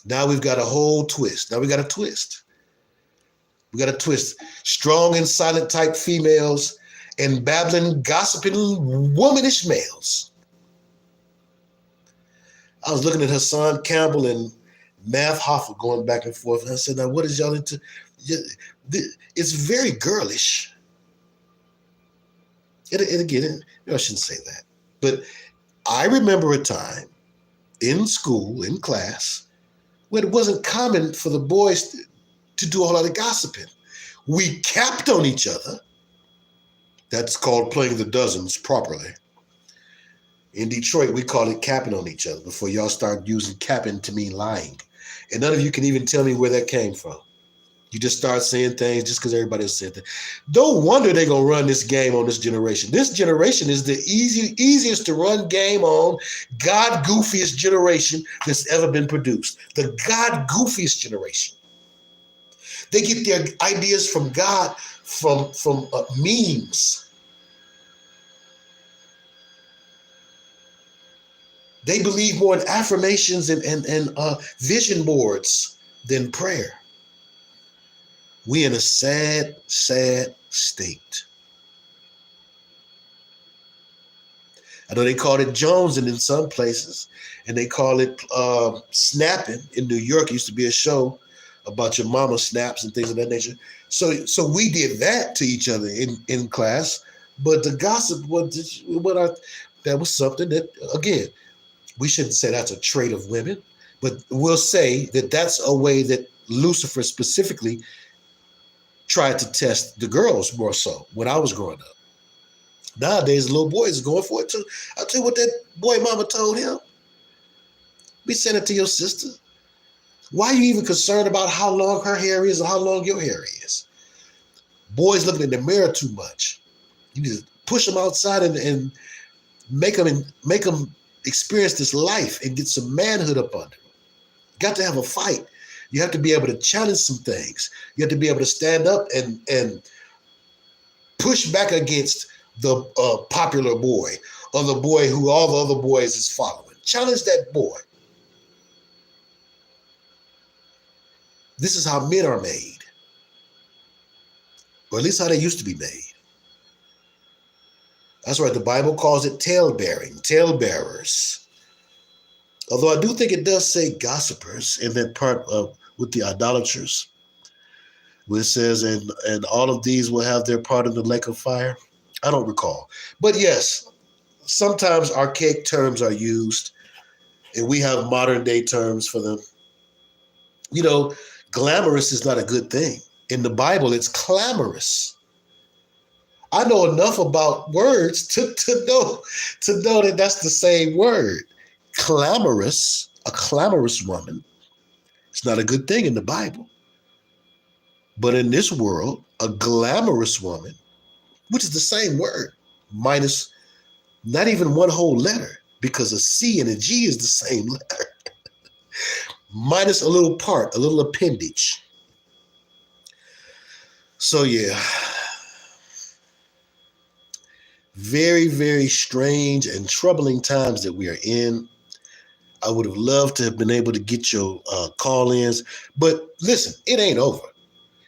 Now we've got a whole twist. Now we got a twist. We got a twist. Strong and silent type females and babbling, gossiping, womanish males. I was looking at Hassan Campbell and Math Hoffa going back and forth, and I said, now what is y'all into? It's very girlish. And again, I shouldn't say that. But I remember a time in school, in class, where it wasn't common for the boys to do a whole lot of gossiping. We capped on each other. That's called playing the dozens properly. In Detroit, we call it capping on each other before y'all start using capping to mean lying. And none of you can even tell me where that came from. You just start saying things just because everybody else said that. No wonder they're going to run this game on this generation. This generation is the easiest to run game on, God goofiest generation that's ever been produced. The God goofiest generation. They get their ideas from God from memes. They believe more in affirmations and vision boards than prayer. We in a sad, sad state. I know they called it jonesing in some places, and they call it snapping. In New York, it used to be a show about your mama snaps and things of that nature. So we did that to each other in class, but the gossip that was something that, again, we shouldn't say that's a trait of women, but we'll say that that's a way that Lucifer specifically tried to test the girls more so when I was growing up. Nowadays, little boys are going for it too. I'll tell you what that boy mama told him. Be sending it to your sister. Why are you even concerned about how long her hair is or how long your hair is? Boys looking in the mirror too much. You need to push them outside and make them experience this life and get some manhood up under them. You got to have a fight. You have to be able to challenge some things. You have to be able to stand up and push back against the popular boy or the boy who all the other boys is following. Challenge that boy. This is how men are made. Or at least how they used to be made. That's right, the Bible calls it tail-bearing, tail-bearers. Although I do think it does say gossipers in that part of with the idolaters, where it says, and all of these will have their part in the lake of fire. I don't recall. But yes, sometimes archaic terms are used, and we have modern day terms for them. You know, glamorous is not a good thing. In the Bible, it's clamorous. I know enough about words to know that that's the same word. Clamorous, a clamorous woman, it's not a good thing in the Bible. But in this world, a glamorous woman, which is the same word, minus not even one whole letter, because a C and a G is the same letter, minus a little part, a little appendage. So yeah, very, very strange and troubling times that we are in. I would have loved to have been able to get your call-ins, but listen, it ain't over,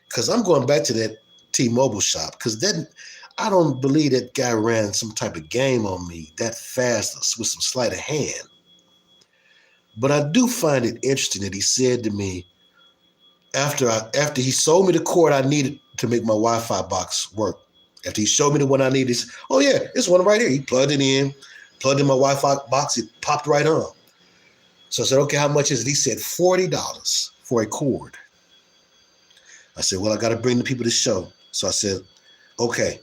because I'm going back to that T-Mobile shop, because then I don't believe that guy ran some type of game on me that fast with some sleight of hand. But I do find it interesting that he said to me, after he sold me the cord I needed to make my Wi-Fi box work, after he showed me the one I needed, he said, oh yeah, this one right here. He plugged it in, plugged in my Wi-Fi box, it popped right on. So I said, okay, how much is it? He said $40 for a cord. I said, well, I got to bring the people to the show. So I said, okay.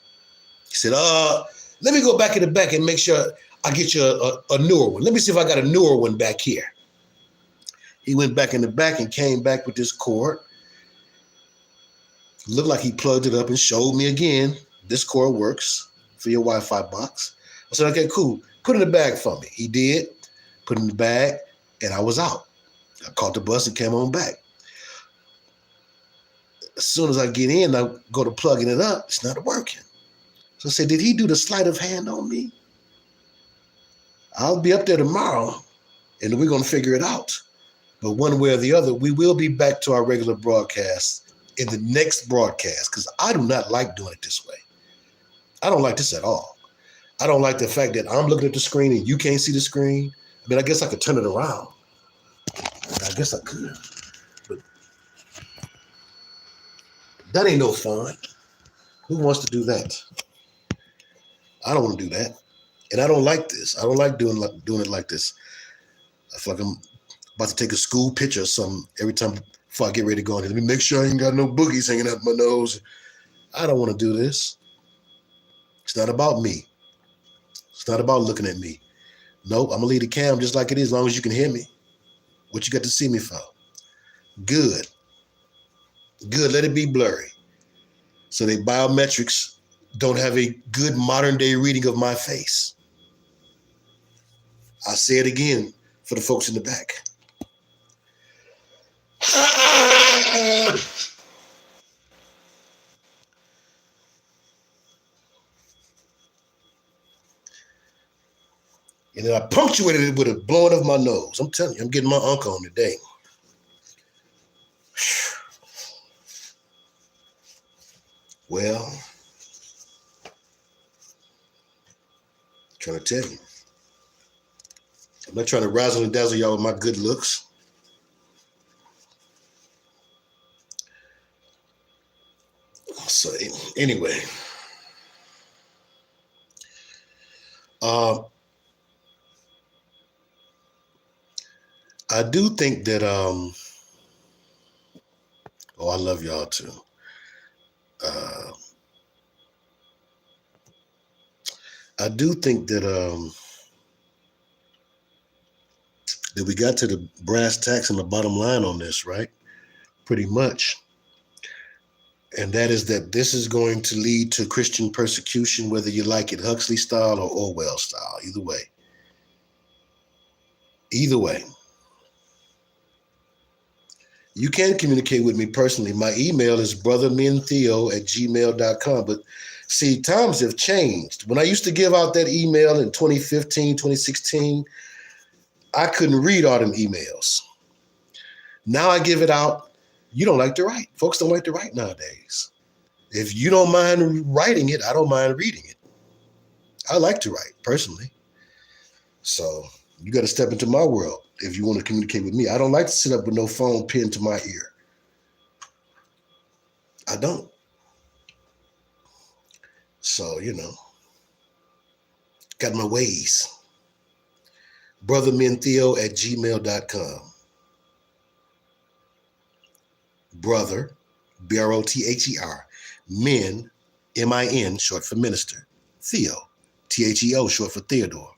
He said, let me go back in the back and make sure I get you a newer one. Let me see if I got a newer one back here. He went back in the back and came back with this cord. Looked like he plugged it up and showed me again, this cord works for your Wi-Fi box. I said, okay, cool. Put it in the bag for me. He did, put it in the bag, and I was out. I caught the bus and came on back. As soon as I get in, I go to plugging it up, it's not working. So I said, did he do the sleight of hand on me? I'll be up there tomorrow, and we're going to figure it out. But one way or the other, we will be back to our regular broadcast in the next broadcast, because I do not like doing it this way. I don't like this at all. I don't like the fact that I'm looking at the screen and you can't see the screen. I mean, I guess I could turn it around. I guess I could. But that ain't no fun. Who wants to do that? I don't want to do that. And I don't like this. I don't like doing it like this. I feel like I'm about to take a school picture or something every time before I get ready to go in. Let me make sure I ain't got no boogies hanging out my nose. I don't want to do this. It's not about me. It's not about looking at me. Nope, I'm going to leave the cam just like it is, as long as you can hear me. What you got to see me for? Good. Good, let it be blurry. So the biometrics don't have a good modern day reading of my face. I'll say it again for the folks in the back. And then I punctuated it with a blowing of my nose. I'm telling you, I'm getting my uncle on today. Well, I'm trying to tell you. I'm not trying to razzle and dazzle y'all with my good looks. So anyway, I do think that, I love y'all too. I do think that that we got to the brass tacks and the bottom line on this, right? Pretty much. And that is that this is going to lead to Christian persecution, whether you like it Huxley style or Orwell style, either way. Either way. You can communicate with me personally. My email is brothermintheo@gmail.com. But see, times have changed. When I used to give out that email in 2015, 2016, I couldn't read all them emails. Now I give it out. You don't like to write. Folks don't like to write nowadays. If you don't mind writing it, I don't mind reading it. I like to write, personally. So you got to step into my world if you want to communicate with me. I don't like to sit up with no phone pinned to my ear. I don't. So, got my ways. brothermintheo@gmail.com. Brother, BROTHER, men, MIN, short for minister, Theo, THEO, short for Theodore.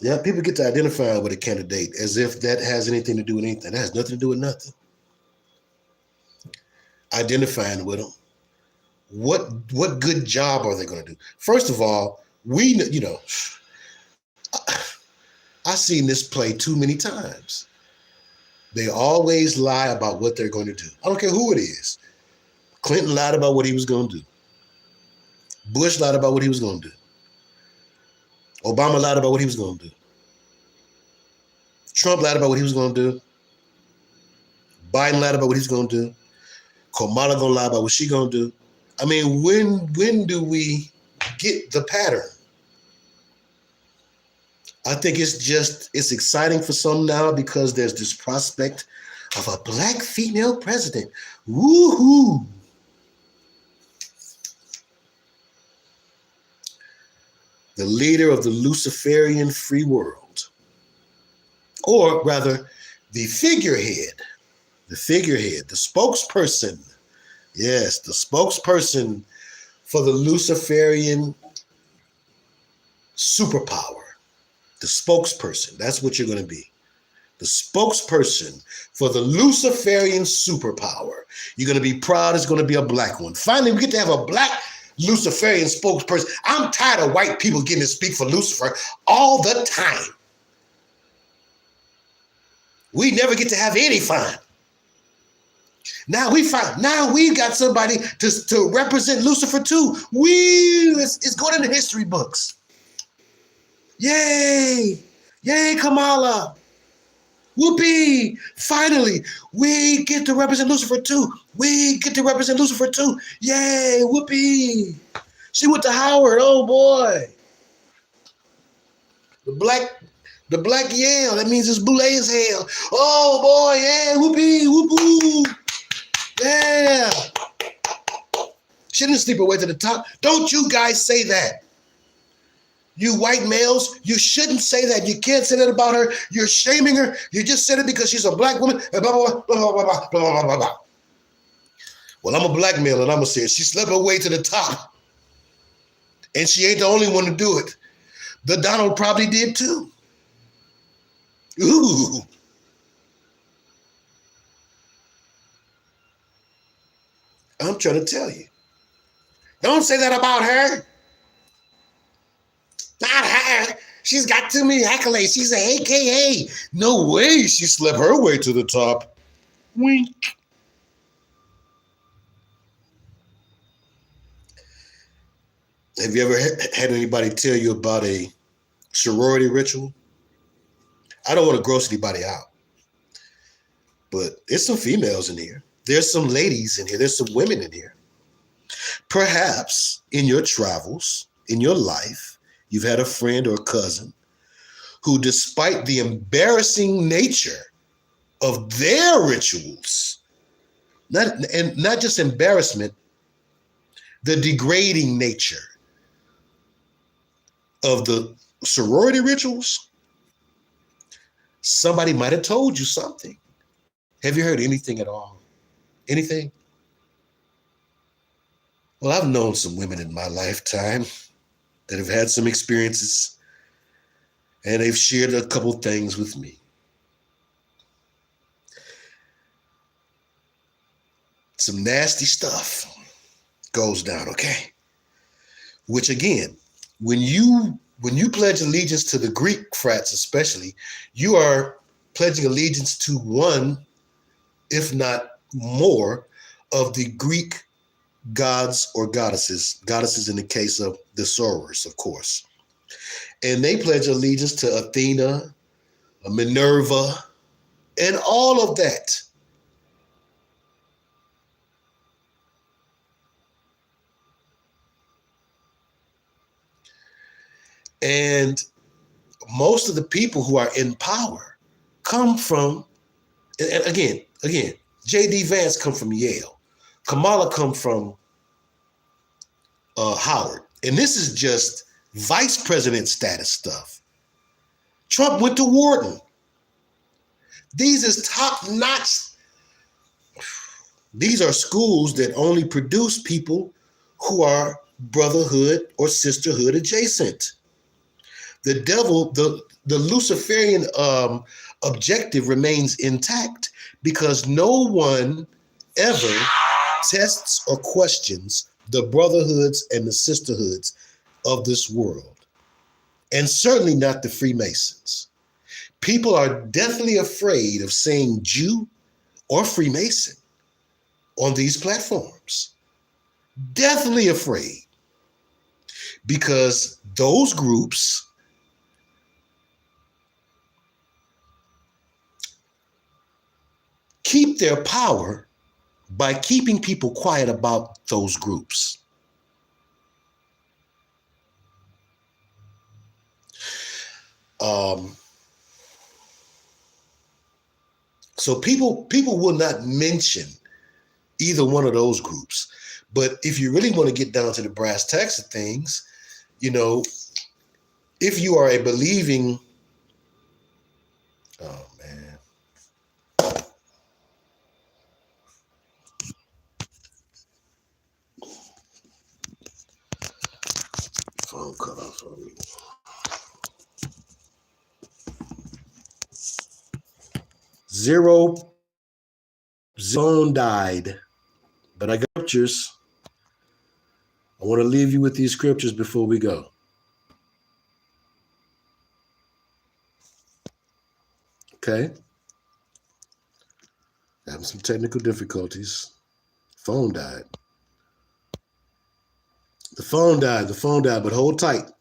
Yeah, people get to identify with a candidate as if that has anything to do with anything. That has nothing to do with nothing. Identifying with them. What good job are they going to do? First of all, I've seen this play too many times. They always lie about what they're going to do. I don't care who it is. Clinton lied about what he was going to do. Bush lied about what he was going to do. Obama lied about what he was going to do. Trump lied about what he was going to do. Biden lied about what he's going to do. Kamala going to lie about what she's going to do. I mean, when do we get the pattern? I think it's exciting for some now because there's this prospect of a black female president. Woohoo! The leader of the Luciferian free world. Or rather, the figurehead, the spokesperson. Yes, the spokesperson for the Luciferian superpower. The spokesperson, that's what you're going to be. The spokesperson for the Luciferian superpower. You're going to be proud it's going to be a black one. Finally, we get to have a black Luciferian spokesperson. I'm tired of white people getting to speak for Lucifer all the time. We never get to have any fun. Now we've got somebody to represent Lucifer too. It's going in the history books. Yay! Yay, Kamala! Whoopee! Finally, we get to represent Lucifer too. Yay! Whoopee! She went to Howard. Oh boy! The black Yale. That means it's Boule as hell. Oh boy! Yeah! Whoopee! Whoopoo! Yeah! She didn't sleep her way to the top. Don't you guys say that. You white males, you shouldn't say that. You can't say that about her. You're shaming her. You just said it because she's a black woman. Blah, blah, blah, blah, blah, blah, blah, blah, blah. Well, I'm a black male and I'm going to say it. She slept her way to the top. And she ain't the only one to do it. The Donald probably did too. Ooh. I'm trying to tell you. Don't say that about her. Not her. She's got too many accolades. She's an AKA. No way she slept her way to the top. Wink. Have you ever had anybody tell you about a sorority ritual? I don't want to gross anybody out, but there's some females in here. There's some ladies in here. There's some women in here. Perhaps in your travels, in your life, you've had a friend or a cousin who, despite the embarrassing nature of their rituals, not just embarrassment, the degrading nature of the sorority rituals, somebody might have told you something. Have you heard anything at all? Anything? Well, I've known some women in my lifetime that have had some experiences, and they've shared a couple things with me. some nasty stuff goes down, okay? Which again, when you pledge allegiance to the Greek frats especially, you are pledging allegiance to one, if not more, of the Greek gods or goddesses in the case of the sorors, of course. And they pledge allegiance to Athena, Minerva, and all of that. And most of the people who are in power come from, and again, J.D. Vance come from Yale. Kamala come from Howard. And this is just vice president status stuff. Trump went to Wharton. These is top notch. These are schools that only produce people who are brotherhood or sisterhood adjacent. The devil, the Luciferian objective remains intact because no one ever tests or questions the brotherhoods and the sisterhoods of this world, and certainly not the Freemasons. People are deathly afraid of saying Jew or Freemason on these platforms. Deathly afraid, because those groups keep their power by keeping people quiet about those groups. So people will not mention either one of those groups. But if you really want to get down to the brass tacks of things, you know, if you are a believing, oh man. Phone cut off on me. Zone died, but I got scriptures. I want to leave you with these scriptures before we go. Okay. Having some technical difficulties. Phone died. The phone died, but hold tight.